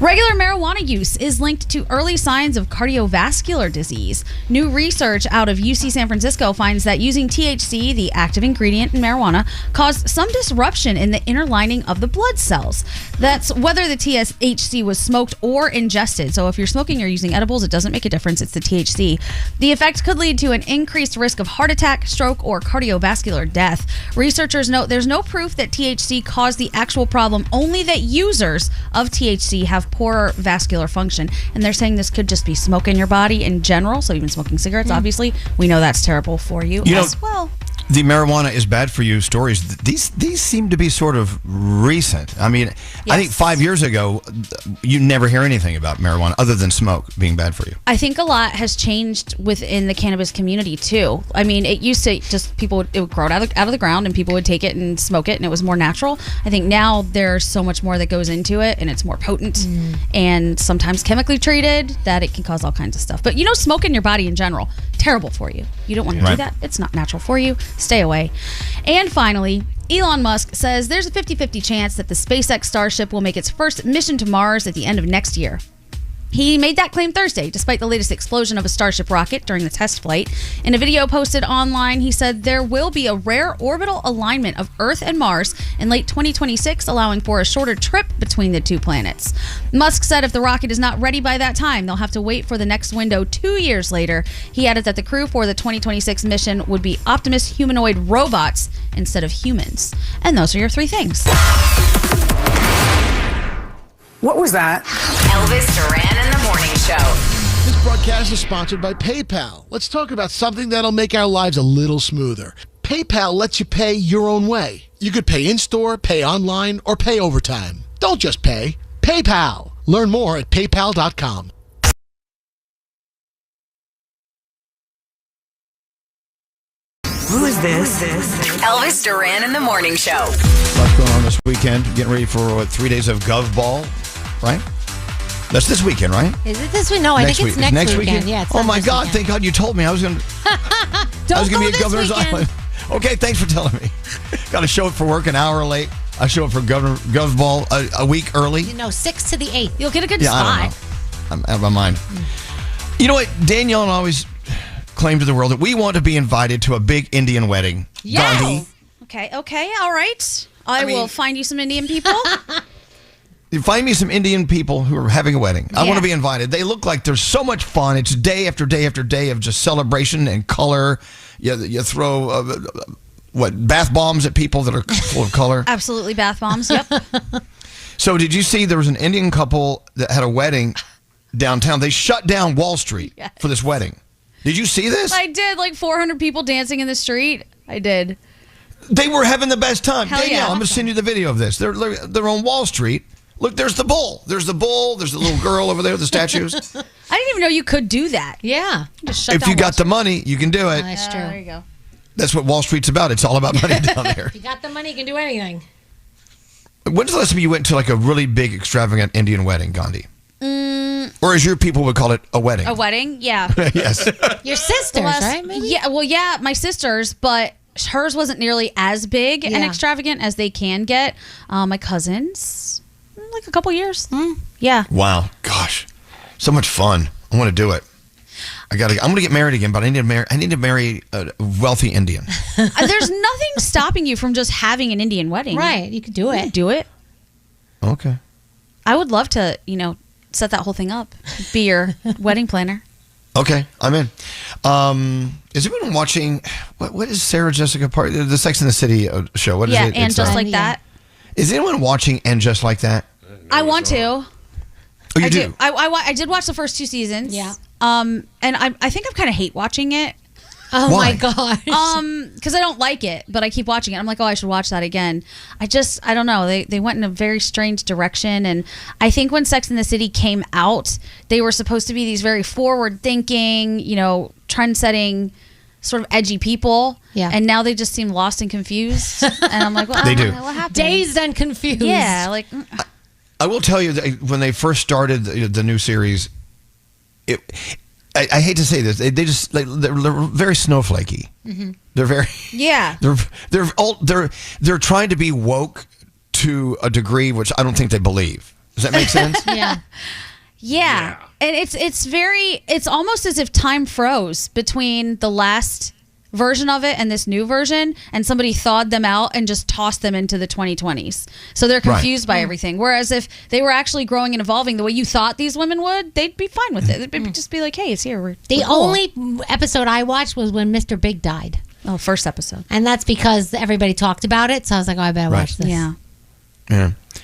Regular marijuana use is linked to early signs of cardiovascular disease. New research out of UC San Francisco finds that using THC, the active ingredient in marijuana, caused some disruption in the inner lining of the blood cells. That's whether the THC was smoked or ingested. So if you're smoking or using edibles, it doesn't make a difference. It's the THC. The effect could lead to an increased risk of heart attack, stroke, or cardiovascular death. Researchers note there's no proof that THC caused the actual problem, only that users of THC have poor vascular function, and they're saying this could just be smoke in your body in general. So even smoking cigarettes, obviously, we know that's terrible for you as well. The marijuana is bad for you stories. These seem to be sort of recent. I mean, I think 5 years ago, you never hear anything about marijuana other than smoke being bad for you. I think a lot has changed within the cannabis community too. I mean, it used to just it would grow out of the ground and people would take it and smoke it and it was more natural. I think now there's so much more that goes into it and it's more potent and sometimes chemically treated that it can cause all kinds of stuff. But smoke in your body in general, terrible for you. You don't want to do that. It's not natural for you. Stay away. And finally, Elon Musk says there's a 50-50 chance that the SpaceX Starship will make its first mission to Mars at the end of next year. He made that claim Thursday, despite the latest explosion of a Starship rocket during the test flight. In a video posted online, he said there will be a rare orbital alignment of Earth and Mars in late 2026, allowing for a shorter trip between the two planets. Musk said if the rocket is not ready by that time, they'll have to wait for the next window 2 years later. He added that the crew for the 2026 mission would be Optimus humanoid robots instead of humans. And those are your 3 things. What was that? Elvis Duran in the Morning Show. This broadcast is sponsored by PayPal. Let's talk about something that'll make our lives a little smoother. PayPal lets you pay your own way. You could pay in-store, pay online, or pay overtime. Don't just pay. PayPal. Learn more at paypal.com. Who is this? Elvis Duran in the Morning Show. What's going on this weekend? Getting ready for 3 days of Gov Ball, right? That's this weekend, right? Is it this week? No, I think it's next weekend. Yeah. It's oh not my this God! weekend. Thank God you told me. I was going to. Don't be go at this Governor's weekend. Island. Okay, thanks for telling me. Got to show up for work an hour late. I show up for Gov Ball a week early. 6th to the 8th. You'll get a good Yeah, I don't spot. know. I'm out of my mind. You know what? Danielle and I always claim to the world that we want to be invited to a big Indian wedding. Yes. Gandhi, Okay, all right. I will find you some Indian people. you find me some Indian people who are having a wedding. I Yeah. want to be invited. They look like there's so much fun. It's day after day after day of just celebration and color. You throw bath bombs at people that are full of color. Absolutely, bath bombs. Yep. So did you see there was an Indian couple that had a wedding downtown? They shut down Wall Street for this wedding. Did you see this? I did. Like 400 people dancing in the street. I did. They were having the best time. Hell Danielle, yeah. I'm going to send you the video of this. They're on Wall Street. Look, there's the bull. There's the bull. There's the little girl over there with the statues. I didn't even know you could do that. Yeah. Just shut If down you Wall got the money, you can do it. That's true. There you go. That's what Wall Street's about. It's all about money down there. If you got the money, you can do anything. When's the last time you went to like a really big, extravagant Indian wedding, Gandhi? Or as your people would call it, a wedding. A wedding? Yeah. Yes. Your sisters, right? Maybe? Yeah, well, yeah, my sisters, but hers wasn't nearly as big and Yeah. extravagant as they can get. My cousins, like a couple years. Yeah. Wow. Gosh. So much fun. I want to do it. I'm gonna get married again, but I need to marry a wealthy Indian. There's nothing stopping you from just having an Indian wedding. Right, you could do it. Do it. Okay. I would love to, set that whole thing up. Be your wedding planner. Okay, I'm in. Is anyone watching? What is Sarah Jessica Parker? The Sex and the City show? What is it? And Just Like That. Is anyone watching And Just Like That? I want to. Oh, you do? I did watch the first 2 seasons. Yeah. And I think I kind of hate watching it. Oh my gosh. Because I don't like it, but I keep watching it. I'm like, I should watch that again. I don't know. They went in a very strange direction, and I think when Sex and the City came out, they were supposed to be these very forward-thinking, trend-setting, sort of edgy people. Yeah. And now they just seem lost and confused. And I'm like, well, They do. What happened? Dazed and confused. Yeah, like. I will tell you that when they first started the new series, I hate to say this, they're very snowflakey. Mm-hmm. They're very they're trying to be woke to a degree which I don't think they believe. Does that make sense? Yeah. And it's almost as if time froze between the last version of it and this new version, and somebody thawed them out and just tossed them into the 2020s. So they're confused by everything. Whereas if they were actually growing and evolving the way you thought these women would, they'd be fine with it. They'd just be like, hey, it's here. The only episode I watched was when Mr. Big died. Oh, first episode. And that's because everybody talked about it, so I was like, I better watch this. Yeah.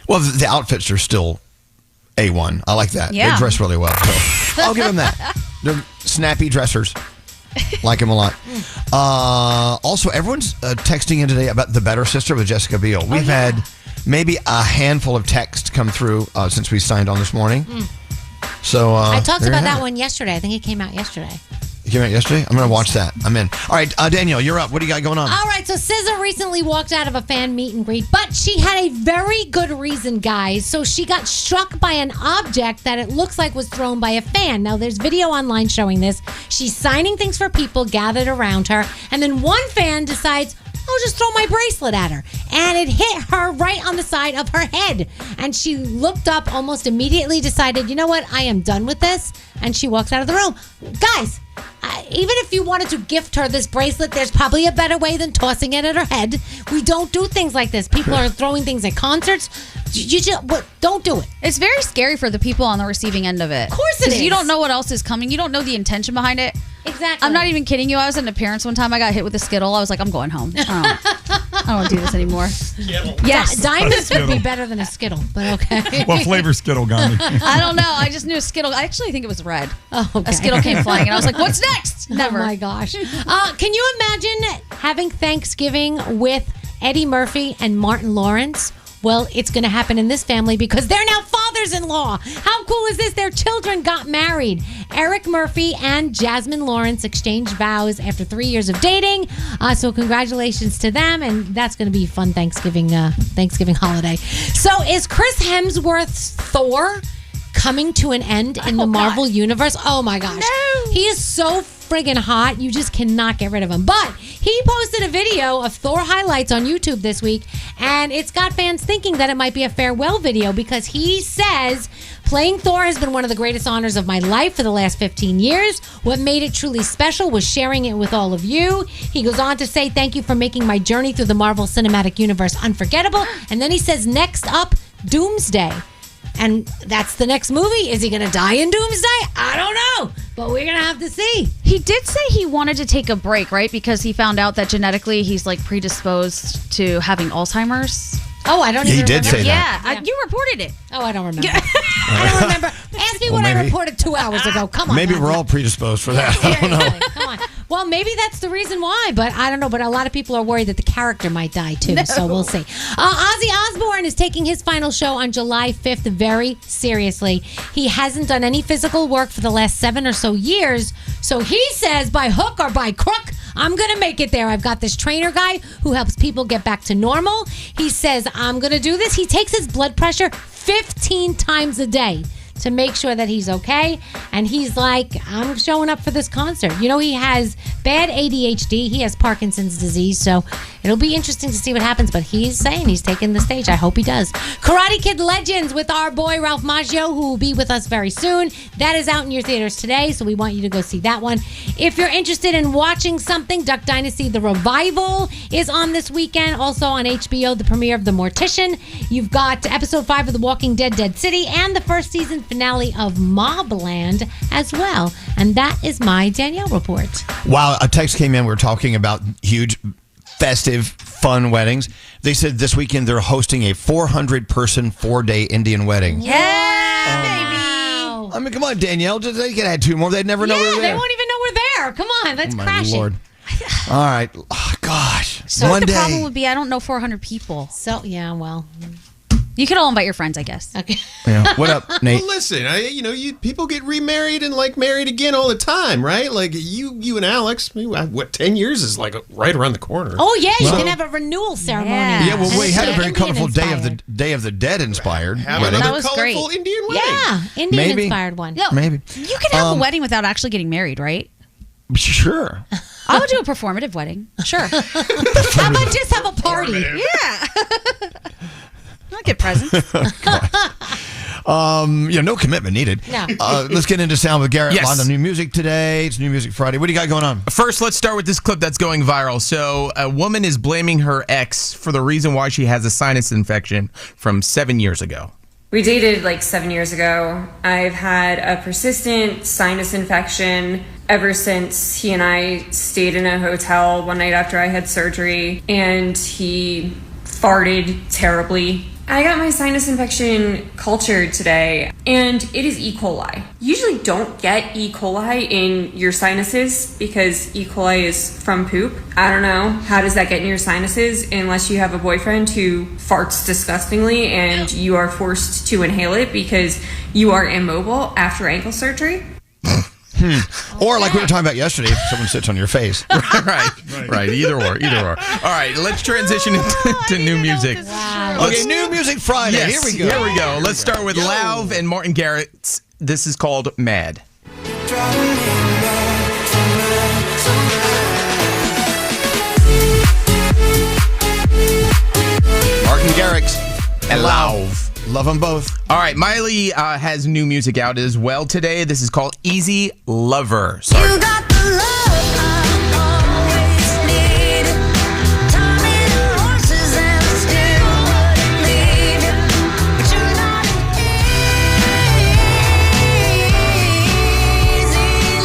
Well, the outfits are still A1. I like that. Yeah. They dress really well. So I'll give them that. They're snappy dressers. Like him a lot. Also, everyone's texting in today about The Better Sister with Jessica Biel. We've had maybe a handful of texts come through since we signed on this morning. So I talked about that one yesterday. I think it came out yesterday. It came out yesterday? I'm going to watch that. I'm in. All right, Danielle, you're up. What do you got going on? All right, so SZA recently walked out of a fan meet and greet, but she had a very good reason, guys. So she got struck by an object that it looks like was thrown by a fan. Now, there's video online showing this. She's signing things for people gathered around her, and then one fan decides, I'll just throw my bracelet at her. And it hit her right on the side of her head. And she looked up, almost immediately decided, you know what, I am done with this. And she walks out of the room. Guys, even if you wanted to gift her this bracelet, there's probably a better way than tossing it at her head. We don't do things like this. People are throwing things at concerts. You just don't do it. It's very scary for the people on the receiving end of it. Of course it is. Because you don't know what else is coming. You don't know the intention behind it. Exactly. I'm not even kidding you. I was at an appearance one time. I got hit with a Skittle. I was like, I'm going home. I don't want to do this anymore. Skittle. Yes. Diamonds would be better than a Skittle, but okay. What flavor Skittle, Gandhi? I don't know. I just knew a Skittle. I actually think it was red. Oh, okay. A Skittle came flying, and I was like, what's next? Never. Oh, my gosh. Can you imagine having Thanksgiving with Eddie Murphy and Martin Lawrence? Well, it's going to happen in this family because they're now fathers-in-law. How cool is this? Their children got married. Eric Murphy and Jasmine Lawrence exchanged vows after 3 years of dating. So congratulations to them, and that's going to be a fun Thanksgiving holiday. So is Chris Hemsworth's Thor coming to an end in the Marvel Universe? Oh, my gosh. No. He is so friggin' hot. You just cannot get rid of him. But he posted a video of Thor highlights on YouTube this week, and it's got fans thinking that it might be a farewell video because he says, playing Thor has been one of the greatest honors of my life for the last 15 years. What made it truly special was sharing it with all of you. He goes on to say, thank you for making my journey through the Marvel Cinematic Universe unforgettable. And then he says, next up, Doomsday. And that's the next movie. Is he going to die in Doomsday? I don't know. But we're going to have to see. He did say he wanted to take a break, right? Because he found out that genetically he's like predisposed to having Alzheimer's. Oh, I don't even remember. He did say that. Yeah, you reported it. Oh, I don't remember. I don't remember. Ask me what I reported 2 hours ago. Come on. Maybe we're all predisposed for that. I don't know. Come on. Well, maybe that's the reason why, but I don't know. But a lot of people are worried that the character might die too, so we'll see. Ozzy Osbourne is taking his final show on July 5th very seriously. He hasn't done any physical work for the last 7 or so years, so he says by hook or by crook, I'm going to make it there. I've got this trainer guy who helps people get back to normal. He says, I'm going to do this. He takes his blood pressure 15 times a day to make sure that he's okay. And he's like, I'm showing up for this concert. You know, he has bad ADHD. He has Parkinson's disease. So it'll be interesting to see what happens. But he's saying he's taking the stage. I hope he does. Karate Kid Legends with our boy Ralph Macchio, who will be with us very soon. That is out in your theaters today, so we want you to go see that one. If you're interested in watching something, Duck Dynasty The Revival is on this weekend. Also on HBO, the premiere of The Mortician. You've got episode 5 of The Walking Dead, Dead City, and the first season finale of Mobland as well. And that is my Danielle report. Wow, a text came in. We were talking about huge, festive, fun weddings. They said this weekend they're hosting a 400-person, 4-day Indian wedding. Yeah, I mean, come on, Danielle. They could add 2 more. They'd never know we were there. They won't even know we're there. Come on, let's My crash Lord. All right. Oh, gosh. So One the day. problem would be I don't know 400 people. So, yeah, well. You can all invite your friends, I guess. Okay. Yeah. What up, Nate? Well, listen, people get remarried and married again all the time, right? Like you and Alex, 10 years is like right around the corner. Oh yeah, you can have a renewal ceremony. Yeah, well, we had a very Indian colorful inspired. Day of the Dead inspired Have wedding. another That was colorful great. Indian wedding. Yeah, Indian Maybe. inspired one. No, Maybe. You can have a wedding without actually getting married, right? Sure. I would do a performative wedding. Sure. How about just have a party? Yeah. I'll get presents. No commitment needed. No. Let's get into sound with Garrett. Yes. A lot of new music today. It's New Music Friday. What do you got going on? First, let's start with this clip that's going viral. So, a woman is blaming her ex for the reason why she has a sinus infection from 7 years ago. We dated 7 years ago. I've had a persistent sinus infection ever since he and I stayed in a hotel one night after I had surgery, and he farted terribly. I got my sinus infection cultured today, and it is E. coli. You usually don't get E. coli in your sinuses because E. coli is from poop. I don't know. How does that get in your sinuses unless you have a boyfriend who farts disgustingly and you are forced to inhale it because you are immobile after ankle surgery? Or like we were talking about yesterday, if someone sits on your face. Right. Either or. All right, let's transition into new music. Okay, New Music Friday. Yes, Here we go. Let's start with Lauv and Martin Garrett. This is called Mad. Martin Garrix And Lauv. Love them both. All right, Miley has new music out as well today. This is called Easy Lover. Sorry. You got the love I always need. Tell me the horses and still wouldn't leave you. But you're not an easy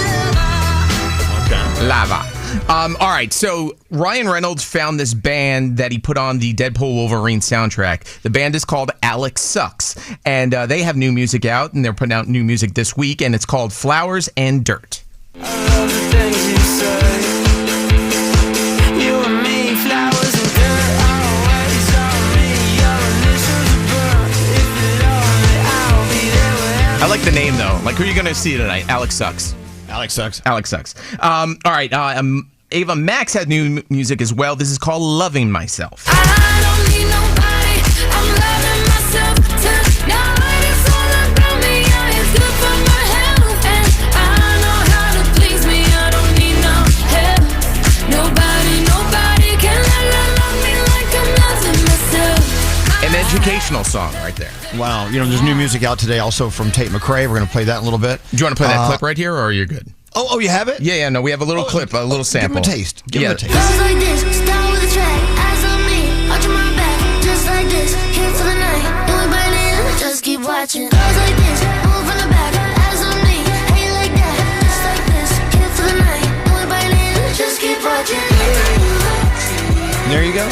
lover. Lava. All right, so Ryan Reynolds found this band that he put on the Deadpool Wolverine soundtrack. The band is called Alex Sucks, and they have new music out, and they're putting out new music this week, and it's called Flowers and Dirt. I like the name, though. Like, who are you going to see tonight? Alex Sucks. Alex Sucks. All right, Ava Max had new music as well. This is called Loving Myself. I don't need nobody. I'm loving myself tonight. It's all about me. Yeah, it's good for my health, and I know how to please me. I don't need no help. Nobody can love me like I'm loving myself. An educational song right there. Wow. There's new music out today also from Tate McRae. We're going to play that in a little bit. Do you want to play that clip right here, or are you good? Oh, you have it? Yeah, no, we have a little clip, a little sample. Give him a taste. Give him a taste. Goes like this, start with a track, eyes on me, watching my back, just like this, here for the night, and we burn it, just keep watching. Goes like this, move from the back, eyes on me, hate like that, just like this, here for the night, and we burn it, just keep watching. There you go.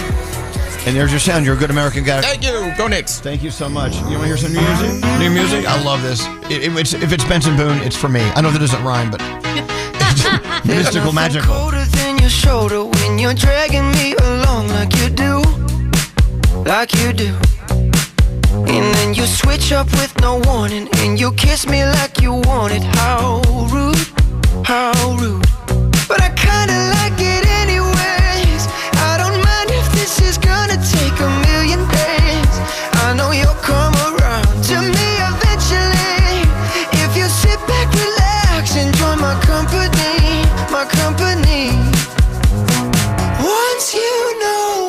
And there's your sound. You're a good American guy. Thank you. Go Knicks. Thank you so much. You want to hear some new music? New music? I love this. If it's Benson Boone, it's for me. I know that doesn't rhyme, but it's mystical, magical. Colder than your shoulder when you're dragging me along like you do. And then you switch up with no warning, and you kiss me like you want it. How rude. But I kinda like it anyways. I don't mind if this is gonna take a million days. I know you'll come around to me eventually. If you sit back, relax, enjoy my company. Once you know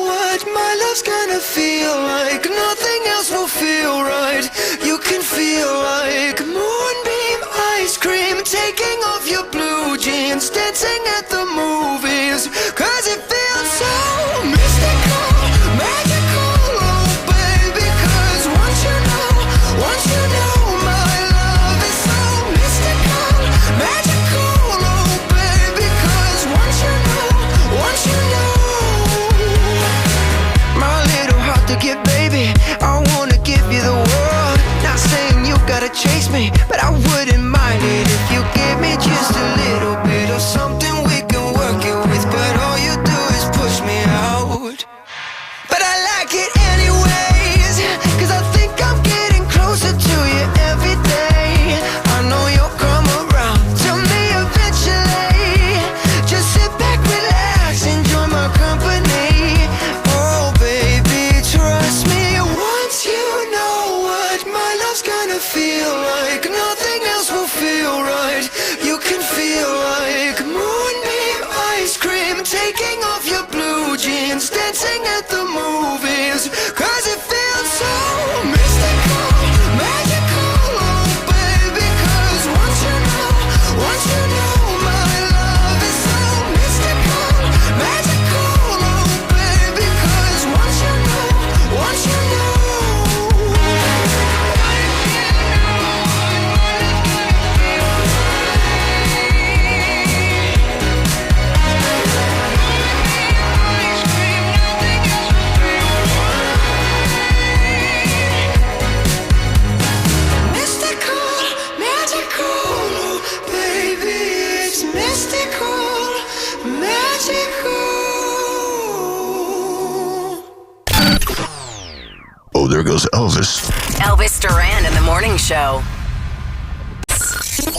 Elvis Duran in the Morning Show.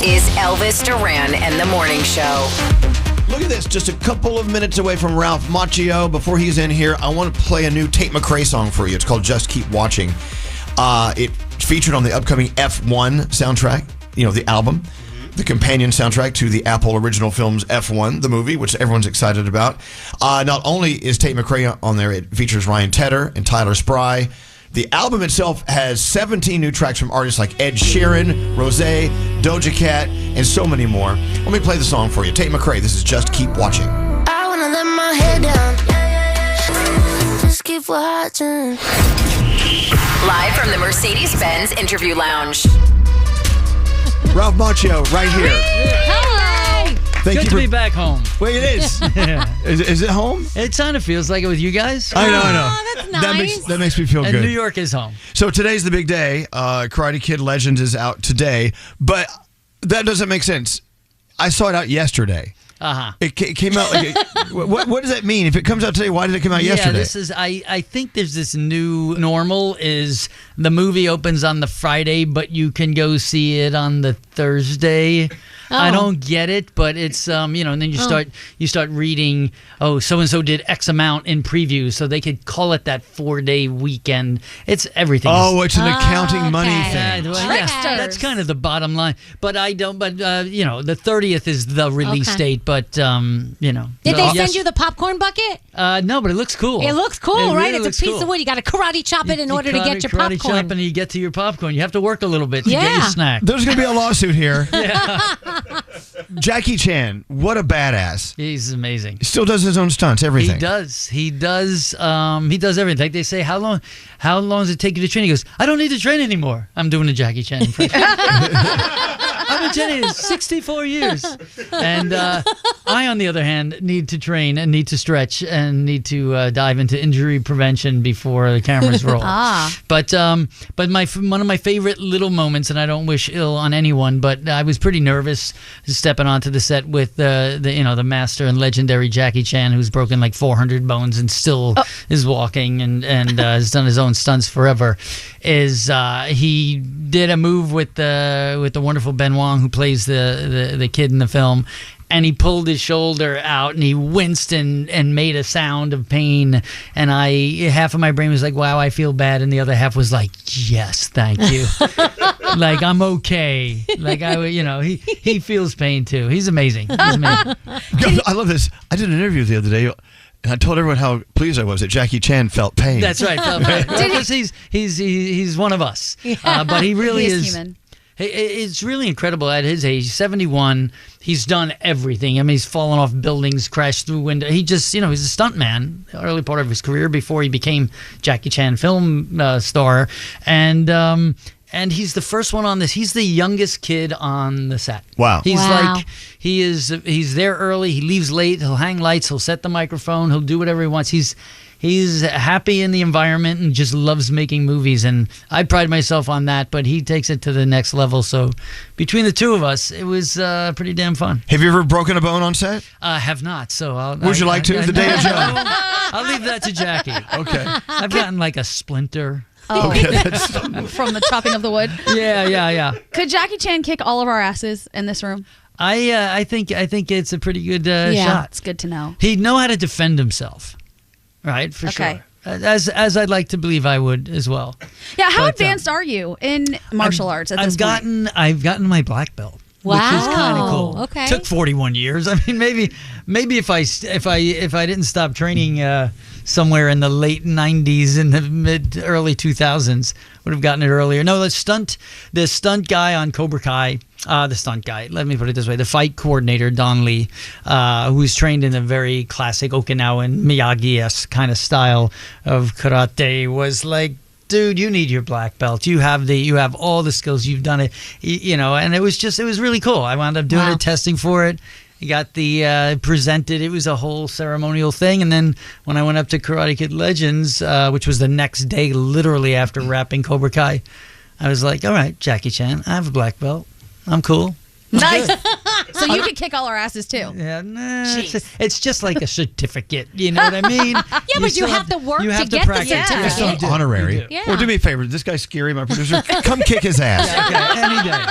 Is Elvis Duran and the Morning Show. Look at this, just a couple of minutes away from Ralph Macchio. Before he's in here, I want to play a new Tate McRae song for you. It's called Just Keep Watching. It featured on the upcoming F1 soundtrack, the album, the companion soundtrack to the Apple original film's F1, the movie, which everyone's excited about. Not only is Tate McRae on there, it features Ryan Tedder and Tyler Spry. The album itself has 17 new tracks from artists like Ed Sheeran, Rosé, Doja Cat, and so many more. Let me play the song for you. Tate McRae, this is Just Keep Watching. I wanna let my head down. Just keep watching. Live from the Mercedes-Benz Interview Lounge. Ralph Macchio, right here. Hello. Thank Good you to for- be back home. Wait, it is. Yeah. Is it home? It kind of feels like it with you guys. I know. that's nice. That makes me feel And good. New York is home. So today's the big day. Karate Kid Legends is out today, but that doesn't make sense. I saw it out yesterday. Uh-huh. It came out like what does that mean? If it comes out today, why did it come out yesterday? Yeah, this is. I think there's this new normal. Is the movie opens on the Friday, but you can go see it on the Thursday. I don't get it, but it's and then you start reading. Oh, so and so did X amount in previews, so they could call it that 4-day weekend. It's everything. Oh, it's an accounting money thing. Yeah, that's kind of the bottom line. But I don't. But the 30th is the release date. But Did they send you the popcorn bucket? No, but it looks cool. It looks cool, It right? really It's looks a piece cool. of wood. You got to karate chop it in order to get your karate popcorn. chop and you get to your popcorn. You have to work a little bit to get your snack. There's going to be a lawsuit here. Jackie Chan, what a badass. He's amazing. He still does his own stunts, everything. He does. He does everything. Like they say, how long does it take you to train? He goes, I don't need to train anymore. I'm doing a Jackie Chan impression. I've been training 64 years. And I, on the other hand, need to train and need to stretch and need to dive into injury prevention before the cameras roll. But one of my favorite little moments, and I don't wish ill on anyone, but I was pretty nervous stepping onto the set with the master and legendary Jackie Chan, who's broken like 400 bones and still is walking and has done his own stunts forever. He did a move with the wonderful Ben Wong, who plays the kid in the film, and he pulled his shoulder out and he winced and made a sound of pain, and half of my brain was like, wow, I feel bad, and the other half was like, yes, thank you. Like, I'm okay. Like, he feels pain too. He's amazing. I love this. I did an interview the other day, and I told everyone how pleased I was that Jackie Chan felt pain. That's right. Felt pain. Because he's one of us. But he really is. Human. It's really incredible at his age, 71. He's done everything. I mean, he's fallen off buildings, crashed through windows. He just, he's a stuntman, early part of his career before he became Jackie Chan film star. And he's the first one on this. He's the youngest kid on the set. Wow. He's there early. He leaves late. He'll hang lights. He'll set the microphone. He'll do whatever he wants. He's happy in the environment and just loves making movies, and I pride myself on that, but he takes it to the next level. So between the two of us, it was pretty damn fun. Have you ever broken a bone on set? I have not, so Would you like to? The day of Joe. I'll leave that to Jackie. Okay. I've gotten like a splinter. Oh. Okay, that's From the chopping of the wood. Yeah. Could Jackie Chan kick all of our asses in this room? I think it's a pretty good Yeah, shot. it's good to know. He'd know how to defend himself. Right, for Okay. sure. As I'd like to believe I would as well. Yeah, how But, advanced are you in martial arts at this point? I've gotten my black belt. Wow. Which is kind of cool. Okay. Took 41 years. I mean, maybe if I didn't stop training somewhere in the late 90s in the early 2000s, would have gotten it earlier. No, the stunt guy on Cobra Kai, the stunt guy, let me put it this way, the fight coordinator, Don Lee, who's trained in a very classic Okinawan Miyagi-esque kind of style of karate, was like, dude, you need your black belt. You have all the skills. You've done it, and it was really cool. I wound up doing testing for it. You got presented. It was a whole ceremonial thing. And then when I went up to Karate Kid Legends, which was the next day, literally after wrapping Cobra Kai, I was like, all right, Jackie Chan, I have a black belt. I'm cool. Nice. So you can kick all our asses too. Yeah, it's just like a certificate. You know what I mean? Yeah, but you have to work to get the certificate. It's some honorary. Yeah. Well, do me a favor. This guy's Skeery, my producer. Come kick his ass. Any day.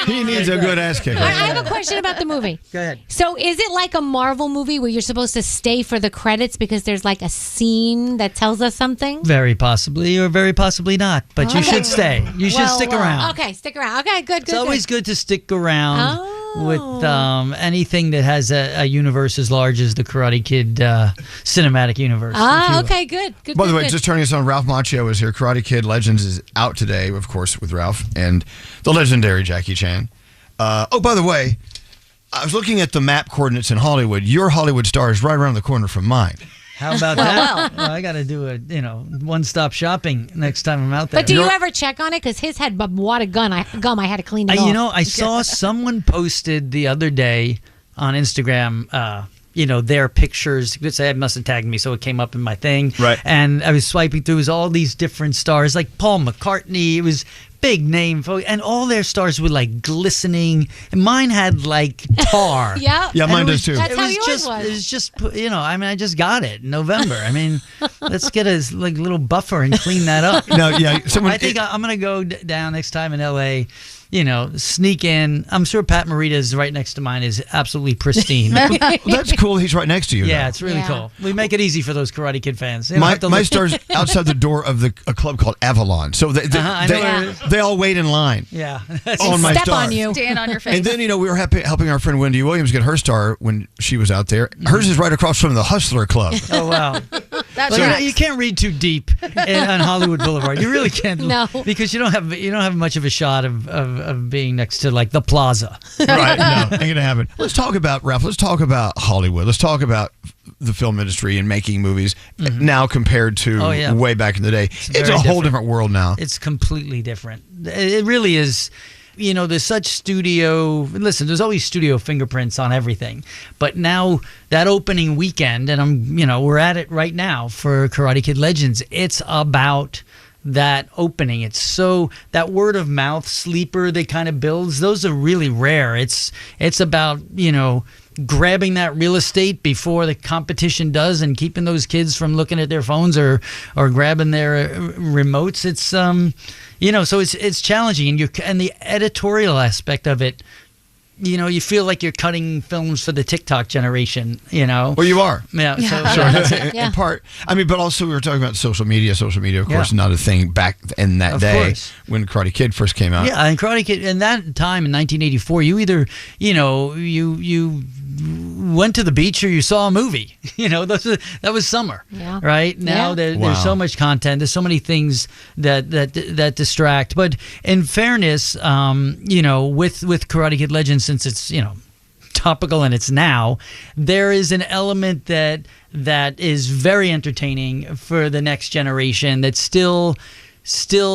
He needs a good ass kicker. I have a question about the movie. Go ahead. So is it like a Marvel movie where you're supposed to stay for the credits because there's like a scene that tells us something? Very possibly, or very possibly not. But you should stay. You should stick around. Okay, stick around. Okay, good. It's always good to stick around with anything that has a universe as large as the Karate Kid cinematic universe. Okay, good. By the way, just turning us on, Ralph Macchio is here. Karate Kid Legends is out today, of course, with Ralph and the legendary Jackie Chan. By the way, I was looking at the map coordinates in Hollywood. Your Hollywood star is right around the corner from mine. How about that? Well, I got to do a one-stop shopping next time I'm out there. But do you ever check on it? Because his had water gum. I had to clean it off. I saw someone posted the other day on Instagram, their pictures. They must have tagged me, so it came up in my thing. Right. And I was swiping through. It was all these different stars, like Paul McCartney. It was big name, and all their stars were like glistening. And mine had like tar. Yeah, mine does too. That's how yours It was just, I just got it in November. I mean, let's get a little buffer and clean that up. No, yeah. I think I'm gonna go down next time in LA. Sneak in. I'm sure Pat Morita's right next to mine is absolutely pristine. Well, that's cool. He's right next to you. Yeah, though. it's really cool. We make it easy for those Karate Kid fans. My star's outside the door of a club called Avalon. So they all wait in line. Yeah. On my step star. on you. Stand on your face. And then, we were helping our friend Wendy Williams get her star when she was out there. Hers is right across from the Hustler Club. Oh, wow. That's you can't read too deep on Hollywood Boulevard. You really can't. No. Because you don't have much of a shot of being next to like the plaza. Right. No, ain't gonna happen. Let's talk about Ralph. Let's talk about Hollywood. Let's talk about the film industry and making movies now compared to way back in the day. It's a whole different world now. It's completely different. It really is. There's such studio. Listen, there's always studio fingerprints on everything, but now that opening weekend, and we're at it right now for Karate Kid Legends. It's about that opening. It's so that word of mouth sleeper that kind of builds. Those are really rare. It's about grabbing that real estate before the competition does, and keeping those kids from looking at their phones or grabbing their remotes. It's so it's challenging, and the editorial aspect of it. You feel like you're cutting films for the TikTok generation, Well, you are. Yeah. In part. But also we were talking about social media. Social media, of course, not a thing back in that day when Karate Kid first came out. Yeah, and Karate Kid, in that time in 1984, you either, you went to the beach or you saw a movie. That was summer, right? Now there's so much content. There's so many things that distract. But in fairness, with Karate Kid Legends, since it's topical and it's now, there is an element that is very entertaining for the next generation that still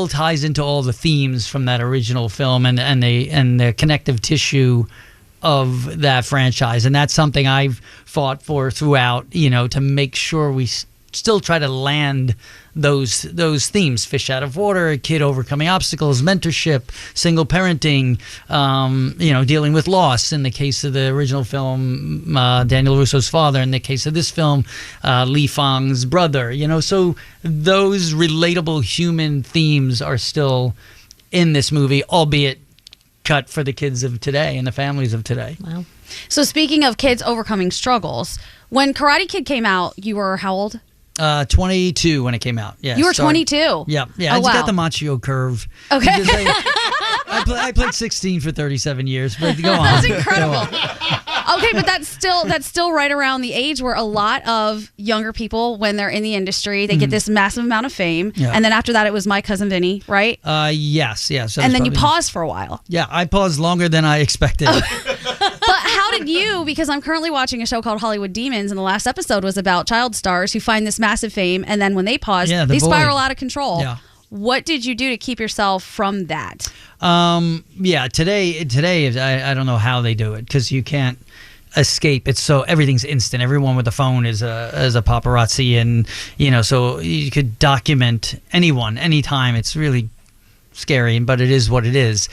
ties into all the themes from that original film and the connective tissue of that franchise. And that's something I've fought for throughout, to make sure we still try to land those themes: fish out of water, a kid overcoming obstacles, mentorship, single parenting, dealing with loss in the case of the original film, Daniel Russo's father. In the case of this film, Li Fang's brother. So those relatable human themes are still in this movie, albeit cut for the kids of today and the families of today. Wow. So speaking of kids overcoming struggles, when Karate Kid came out, you were how old? 22 when it came out. Yeah, you were 22. Yeah. Oh, I got the Macchio curve. Okay. I played 16 for 37 years. But go on. That's incredible. Okay, but that's still right around the age where a lot of younger people, when they're in the industry, they get this massive amount of fame, and then after that, it was My Cousin Vinny, right? Yes. And then you paused for a while. Yeah, I paused longer than I expected. But how did you, because I'm currently watching a show called Hollywood Demons, and the last episode was about child stars who find this massive fame, and then when they pause, they spiral out of control. Yeah. What did you do to keep yourself from that? Today, I don't know how they do it, because you can't escape. It's so everything's instant. Everyone with a phone is a paparazzi, and so you could document anyone, anytime. It's really scary, but it is what it is.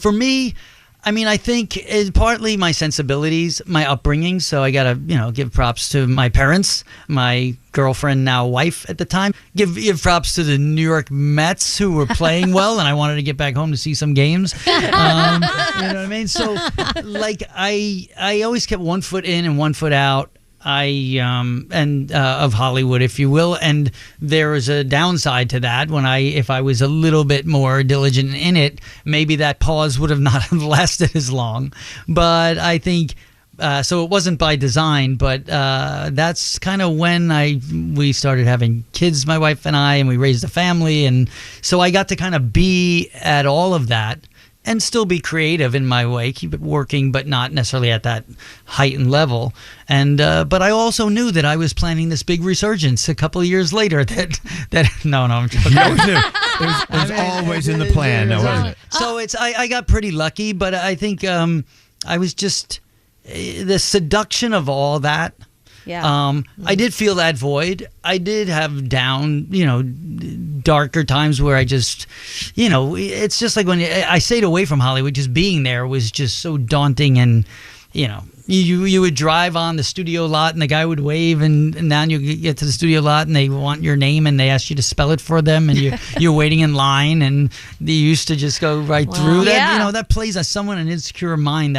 For me, I mean, I think it's partly my sensibilities, my upbringing. So I gotta, give props to my parents, my girlfriend, now wife at the time. Give props to the New York Mets who were playing well, and I wanted to get back home to see some games. You know what I mean? So, like, I always kept one foot in and one foot out. Of Hollywood, if you will, and there was a downside to that. If I was a little bit more diligent in it, maybe that pause would have not lasted as long. But I think so. It wasn't by design, but that's kind of when we started having kids, my wife and I, and we raised a family, and so I got to kind of be at all of that. And still be creative in my way, keep it working, but not necessarily at that heightened level. And but I also knew that I was planning this big resurgence a couple of years later. No, I'm joking. It was always in the plan, wasn't it? So I got pretty lucky, but I think I was just the seduction of all that. Yeah. I did feel that void. I did have darker times where I just, it's just like when I stayed away from Hollywood, just being there was just so daunting. And, you would drive on the studio lot and the guy would wave, and now you get to the studio lot and they want your name and they ask you to spell it for them, and you're waiting in line, and they used to just go right through that. Yeah. That plays on someone an insecure mind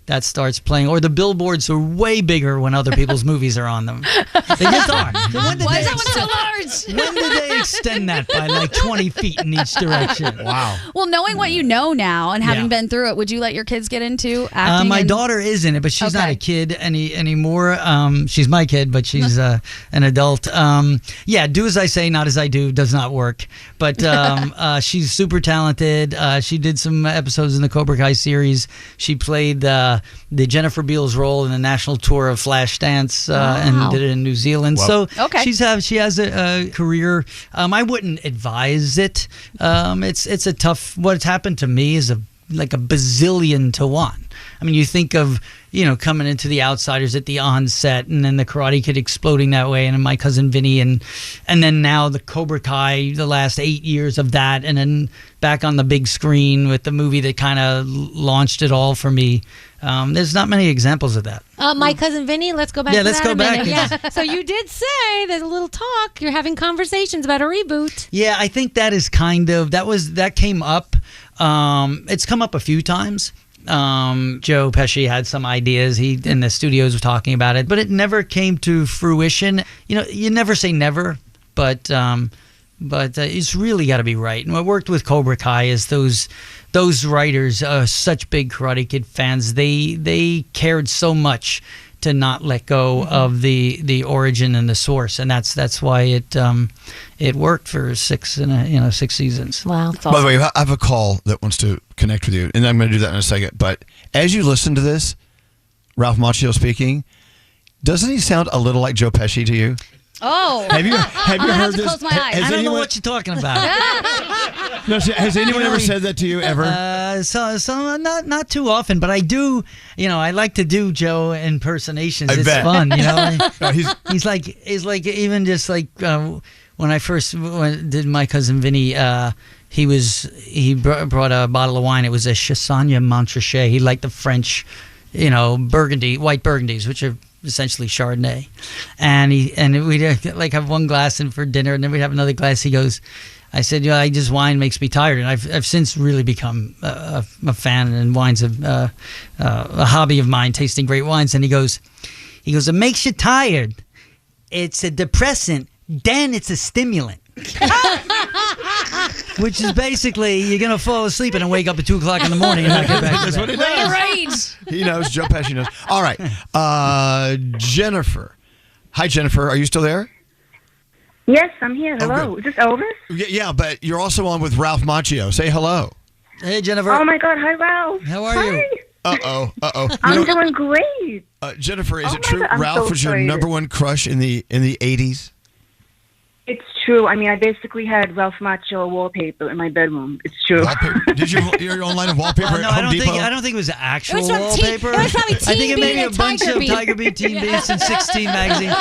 that starts playing. Or the billboards are way bigger when other people's movies are on them. They just are. Why is that one so large? When did they extend that by like 20 feet in each direction? Wow. Well, knowing what you know now and having been through it, would you let your kids get into acting? My daughter is in it, but she's not a kid anymore. She's my kid, but she's an adult. Do as I say, not as I do does not work. But she's super talented. She did some episodes in the Cobra Kai series. She played the Jennifer Beals role in the national tour of Flashdance and did it in New Zealand. Wow. So she has a career. I wouldn't advise it. It's a tough. What's happened to me is like a bazillion to one. I mean, you think of, coming into The Outsiders at the onset, and then the Karate Kid exploding that way, and then My Cousin Vinny, and then now the Cobra Kai, the last 8 years of that, and then back on the big screen with the movie that kind of launched it all for me. There's not many examples of that. My Cousin Vinny, let's go back to let's that go a back. minute. Yeah. So you did say there's a little talk. You're having conversations about a reboot. Yeah, I think that is that came up. It's come up a few times. Joe Pesci had some ideas. He in the studios were talking about it, but it never came to fruition. You never say never, but it's really got to be right. And what worked with Cobra Kai is those writers are such big Karate Kid fans. They cared so much to not let go of the origin and the source, and that's why it worked for 6 seasons. Wow. By the way, I have a call that wants to connect with you, and I'm going to do that in a second. But as you listen to this, Ralph Macchio speaking, doesn't he sound a little like Joe Pesci to you? Oh, have you heard this? Close my eyes. I don't know what you're talking about. No, has anyone ever said that to you ever? So not too often, but I do. I like to do Joe impersonations. I It's bet. fun. He's he's like even just like when I first did My Cousin Vinny. He brought a bottle of wine. It was a Chassagne Montrachet. He liked the French, white Burgundies, which are essentially Chardonnay, and we'd like have one glass in for dinner, and then we'd have another glass. He goes, I said, wine makes me tired, and I've since really become a fan, and wine's a hobby of mine, tasting great wines. And he goes, it makes you tired. It's a depressant, then it's a stimulant. Which is basically you're gonna fall asleep and then wake up at 2:00 in the morning and not get back to That's bed. what he does. Right. He knows. Joe Pesci knows. All right, Jennifer. Hi, Jennifer. Are you still there? Yes, I'm here. Hello. Is this Elvis? Yeah, but you're also on with Ralph Macchio. Say hello. Hey, Jennifer. Oh my God. Hi, Ralph. How are you? Uh oh. I'm doing great. Jennifer, is Oh it my true God, I'm Ralph so was your excited. number one crush in the 80s? It's true. I mean, I basically had Ralph Macchio wallpaper in my bedroom. It's true. Did you your own line of wallpaper No, at I Home Depot? don't think it was actual It was from wallpaper. it was probably I think Teen it may Beat be a and bunch Tiger of Beat. Tiger Beat, Teen Beats, and 16 magazine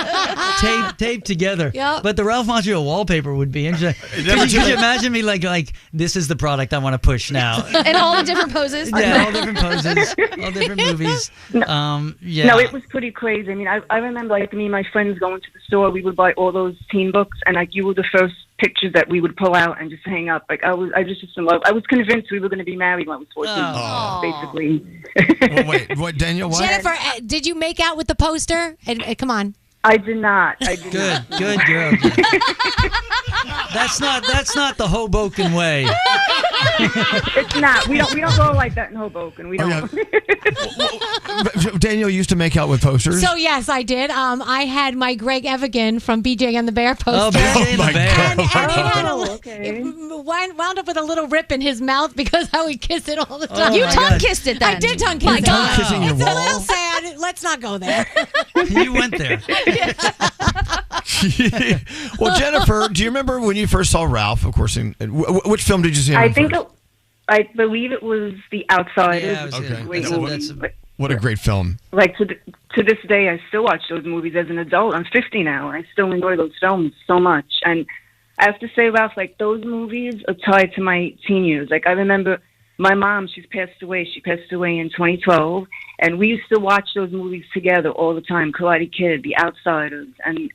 taped together. Yep. But the Ralph Macchio wallpaper would be interesting. Could you imagine me like this is the product I want to push now? And all the different poses. Yeah, all different poses, all different movies. Yeah. No, it was pretty crazy. I mean, I remember like me and my friends going to the store. We would buy all those teen books, and like you were the first pictures that we would pull out and just hang up. Like I was just in love. I was convinced we were going to be married when I was 14. Basically. Wait, Danielle, what? Jennifer, did you make out with the poster? And come on. I did not. I did Good, not. good girl. That's not the Hoboken way. It's not. We don't go like that in Hoboken. We don't. Danielle used to make out with posters. So yes, I did. I had my Greg Evigan from BJ and the Bear poster. BJ and the Bear. And it wound up with a little rip in his mouth because I would kiss it all the time. You tongue kissed it then. I did tongue kiss it. tongue-kissing your It's a wall? little sad. Let's not go there. You went there. Well, Jennifer, do you remember when you first saw Ralph? Of course, which film did you see him I in think first? I believe it was The Outsiders. Yeah, which is a okay. great movie. What a great film. Like to this day, I still watch those movies as an adult. I'm 50 now, and I still enjoy those films so much. And I have to say, Ralph, like those movies are tied to my teen years. Like I remember my mom, she's passed away. She passed away in 2012, and we used to watch those movies together all the time. Karate Kid, The Outsiders, and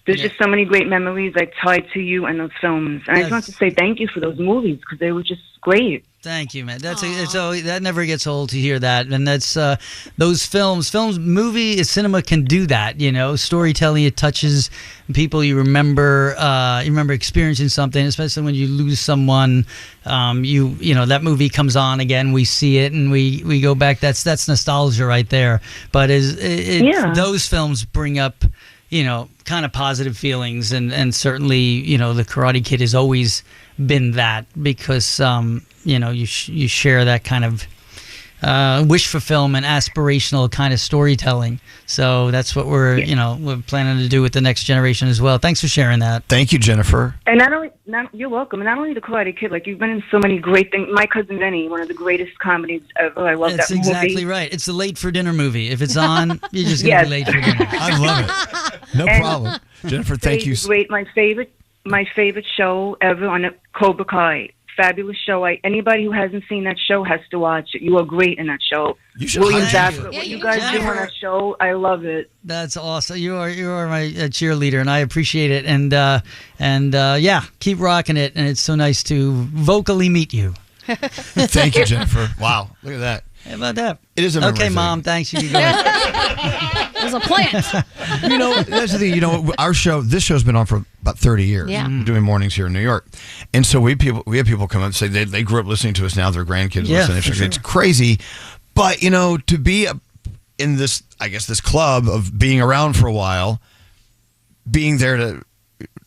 there's just so many great memories like tied to you and those films. And I just want to say thank you for those movies because they were just great. Thank you, man. That never gets old to hear that, and that's those movie cinema can do that. You know, storytelling, it touches people. You remember experiencing something, especially when you lose someone. You know that movie comes on again. We see it and we go back. That's nostalgia right there. But those films bring up, you know, kind of positive feelings, and certainly, you know, the Karate Kid has always been that because you know, you share that kind of wish fulfillment, aspirational kind of storytelling. So that's what we're planning to do with the next generation as well. Thanks for sharing that. Thank you, Jennifer. And you're welcome. And not only the Karate Kid, like you've been in so many great things. My Cousin Vinny, one of the greatest comedies ever. I love that movie. That's exactly right. It's the late for dinner movie. If it's on, you're just gonna be late for dinner. I love it. No problem, Jennifer. Thank you. Great. My favorite show ever on Cobra Kai. Fabulous show. Anybody who hasn't seen that show has to watch it. You are great in that show. You should. William Dafoe. What you guys do on that show, I love it. That's awesome. You are my cheerleader, and I appreciate it. And yeah, keep rocking it. And it's so nice to vocally meet you. Thank you, Jennifer. Wow, look at that. How about that? It is a memory okay, thing. Mom. Thanks. You can go. It was a plant. You know, that's the thing. You know, this show's been on for about 30 years. Yeah. Doing mornings here in New York, and so we have people come up and say they grew up listening to us. Now their grandkids listen. for sure. It's crazy, but you know, to be in this, I guess, this club of being around for a while, being there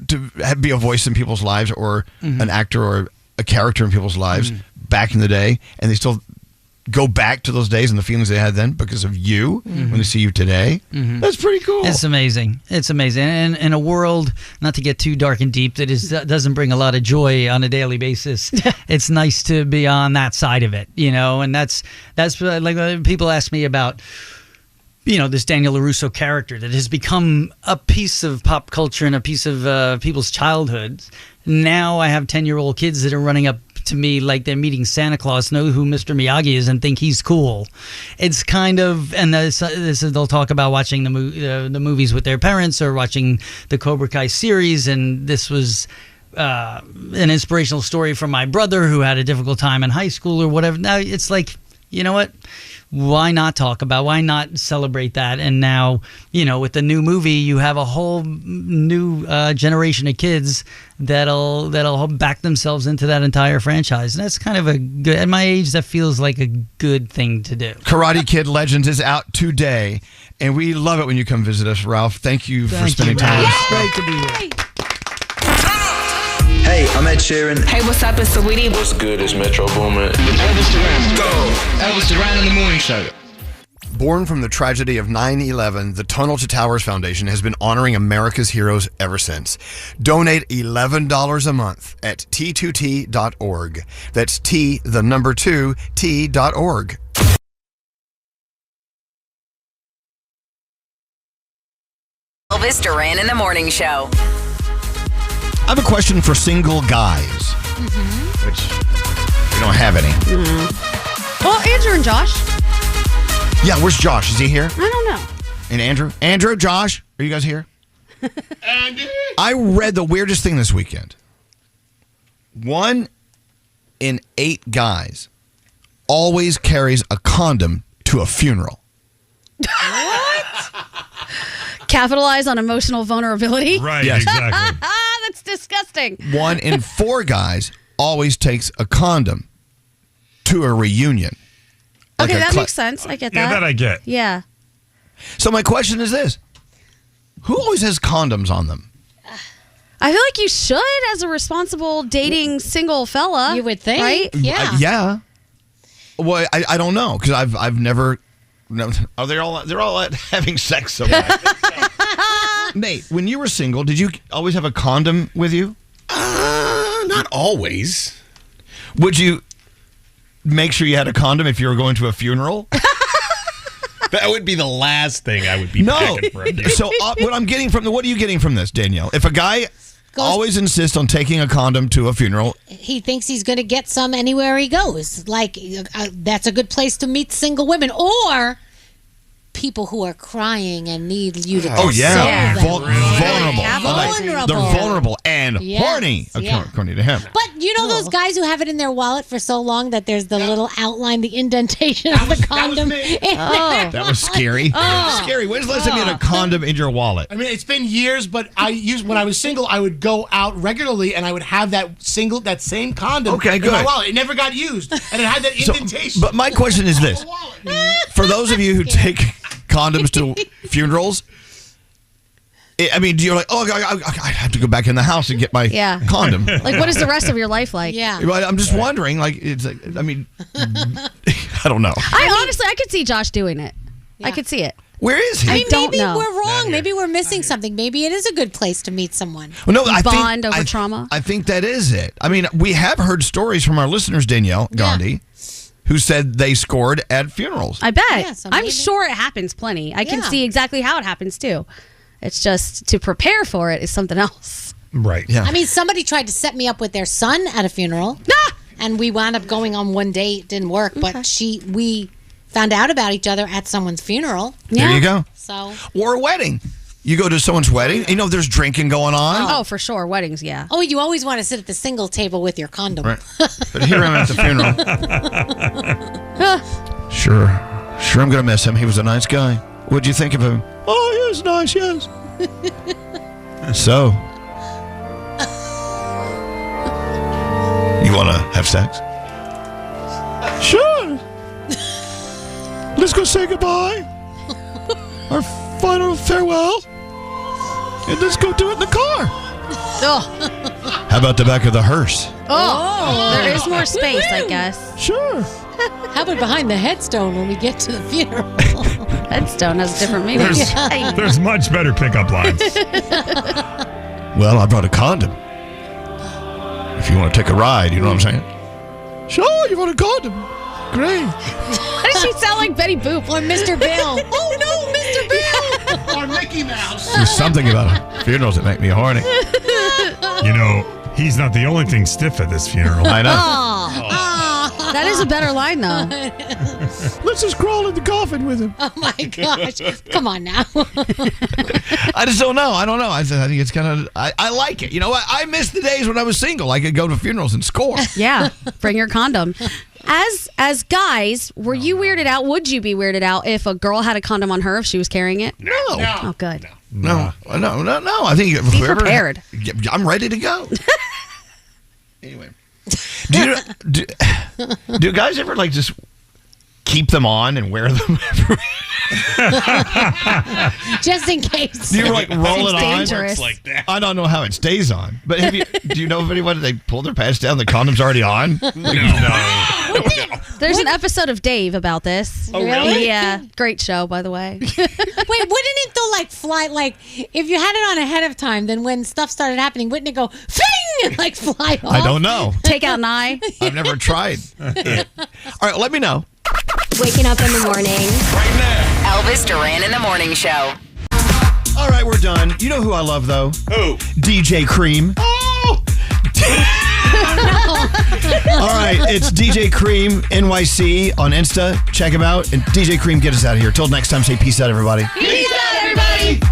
to be a voice in people's lives, or an actor or a character in people's lives back in the day, and they still go back to those days and the feelings they had then because of you when they see you today. That's pretty cool. It's amazing. It's amazing. And in a world, not to get too dark and deep, that doesn't bring a lot of joy on a daily basis, it's nice to be on that side of it, you know. And that's like when people ask me about, you know, this Daniel LaRusso character that has become a piece of pop culture and a piece of people's childhoods. Now I have 10-year-old kids that are running up to me like they're meeting Santa Claus, know who Mr. Miyagi is, and think he's cool. It's kind of, and they'll talk about watching the movies with their parents or watching the Cobra Kai series, and this was an inspirational story from my brother who had a difficult time in high school or whatever. Now it's like, you know what? Why not talk about? Why not celebrate that? And now, you know, with the new movie, you have a whole new generation of kids that'll back themselves into that entire franchise. And that's kind of a good, at my age, that feels like a good thing to do. Karate Kid Legends is out today, and we love it when you come visit us, Ralph. Thank you for spending time with us. It's great to be here. Hey, I'm Ed Sheeran. Hey, what's up? It's Saweetie. What's good? It's Metro Boomin. Elvis Duran. Go! Elvis Duran in the Morning Show. Born from the tragedy of 9/11, the Tunnel to Towers Foundation has been honoring America's heroes ever since. Donate $11 a month at t2t.org. That's T2T.org. Elvis Duran in the Morning Show. I have a question for single guys, which we don't have any. Well, Andrew and Josh. Yeah, where's Josh? Is he here? I don't know. And Andrew? Andrew, Josh, are you guys here? Andy? I read the weirdest thing this weekend. 1 in 8 guys always carries a condom to a funeral. What? Capitalize on emotional vulnerability? Right, Yes. exactly. That's disgusting. 1 in 4 guys always takes a condom to a reunion. Like Okay, a that makes sense. I get that. Yeah, that I get. Yeah. So my question is this. Who always has condoms on them? I feel like you should as a responsible dating single fella. You would think. Right? Yeah. Yeah. Well, I don't know because I've never. No, are they all? They're all having sex somewhere. Nate, when you were single, did you always have a condom with you? Not always. Would you make sure you had a condom if you were going to a funeral? That would be the last thing I would be packing for a funeral. So what are you getting from this, Danielle? If a guy always insists on taking a condom to a funeral, He thinks he's going to get some anywhere he goes. Like, that's a good place to meet single women or people who are crying and need you to oh yeah, console them. vulnerable. Vulnerable. They're vulnerable and Yes, horny, yeah. according to him. But you know those guys who have it in their wallet for so long that there's the little outline, the indentation of the condom. That was scary. Scary. When's the last time you had a condom in your wallet? I mean, it's been years, but when I was single, I would go out regularly and I would have that same condom Okay, in good. my wallet. It never got used, and it had that indentation. But my question is this: for those of you who take condoms to funerals, I mean, you're like, oh, I have to go back in the house and get my condom. Like, what is the rest of your life like? Yeah. I'm just wondering. Like, it's like, I mean, I don't know. I could see Josh doing it. I could see it. Where is he? I don't maybe know. we're wrong. Maybe we're missing something. Maybe it is a good place to meet someone. Well, no, I Bond over trauma. I think that is it. I mean, we have heard stories from our listeners, Danielle Gandhi, who said they scored at funerals. I bet. Yeah, so I'm maybe- sure it happens plenty. I can Yeah. see exactly how it happens too. It's just to prepare for it is something else. Right. Yeah. I mean, somebody tried to set me up with their son at a funeral, and we wound up going on one date. It didn't work, but we found out about each other at someone's funeral. There you go. So, Or a wedding. You go to someone's wedding, you know, there's drinking going on. Oh, for sure. Weddings, yeah. oh, you always want to sit at the single table with your condom. Right. But here I'm at the funeral. Sure, I'm going to miss him. He was a nice guy. What'd you think of him? Oh, he was nice, yes. So, you want to have sex? Sure. Let's go say goodbye. Our final farewell. And let's go do it in the car. How about the back of the hearse? There is more space, I guess. Sure. How about behind the headstone when we get to the funeral? Headstone has different meanings. There's much better pickup lines. Well, I brought a condom. If you want to take a ride, you know what I'm saying? Sure, you want a condom. Great. Why does she sound like Betty Boop? Or Mr. Bill? Oh no, Mr. Bill! Or Mickey Mouse. There's something about funerals that make me horny. You know, he's not the only thing stiff at this funeral. I know. That is a better line, though. Let's just crawl in the coffin with him. Oh my gosh. Come on now. I just don't know. I don't know. I think it's kind of, I like it. You know what? I miss the days when I was single. I could go to funerals and score. Yeah, bring your condom. As guys, were you weirded out? Would you be weirded out if a girl had a condom on her if she was carrying it? No. Oh, good. No. I think if Be whoever- prepared. I'm ready to go. Anyway, do guys ever like just keep them on and wear them? Just in case. Do you like roll it on? dangerous. Like that. I don't know how it stays on, but do you know of anyone they pull their pants down? The condom's already on. No. There's an episode of Dave about this. Oh, really? Yeah. Great show, by the way. Wait, wouldn't it though like fly like if you had it on ahead of time, then when stuff started happening, wouldn't it go fing and like fly off? I don't know. Take out an eye. I've never tried it. All right, let me know. Waking up in the morning. Right now. Elvis Duran in the Morning Show. All right, we're done. You know who I love, though? Who? DJ Cream. Oh! All right, it's DJ Cream NYC on Insta. Check him out. And DJ Cream, get us out of here. Till next time, say peace out, everybody. Peace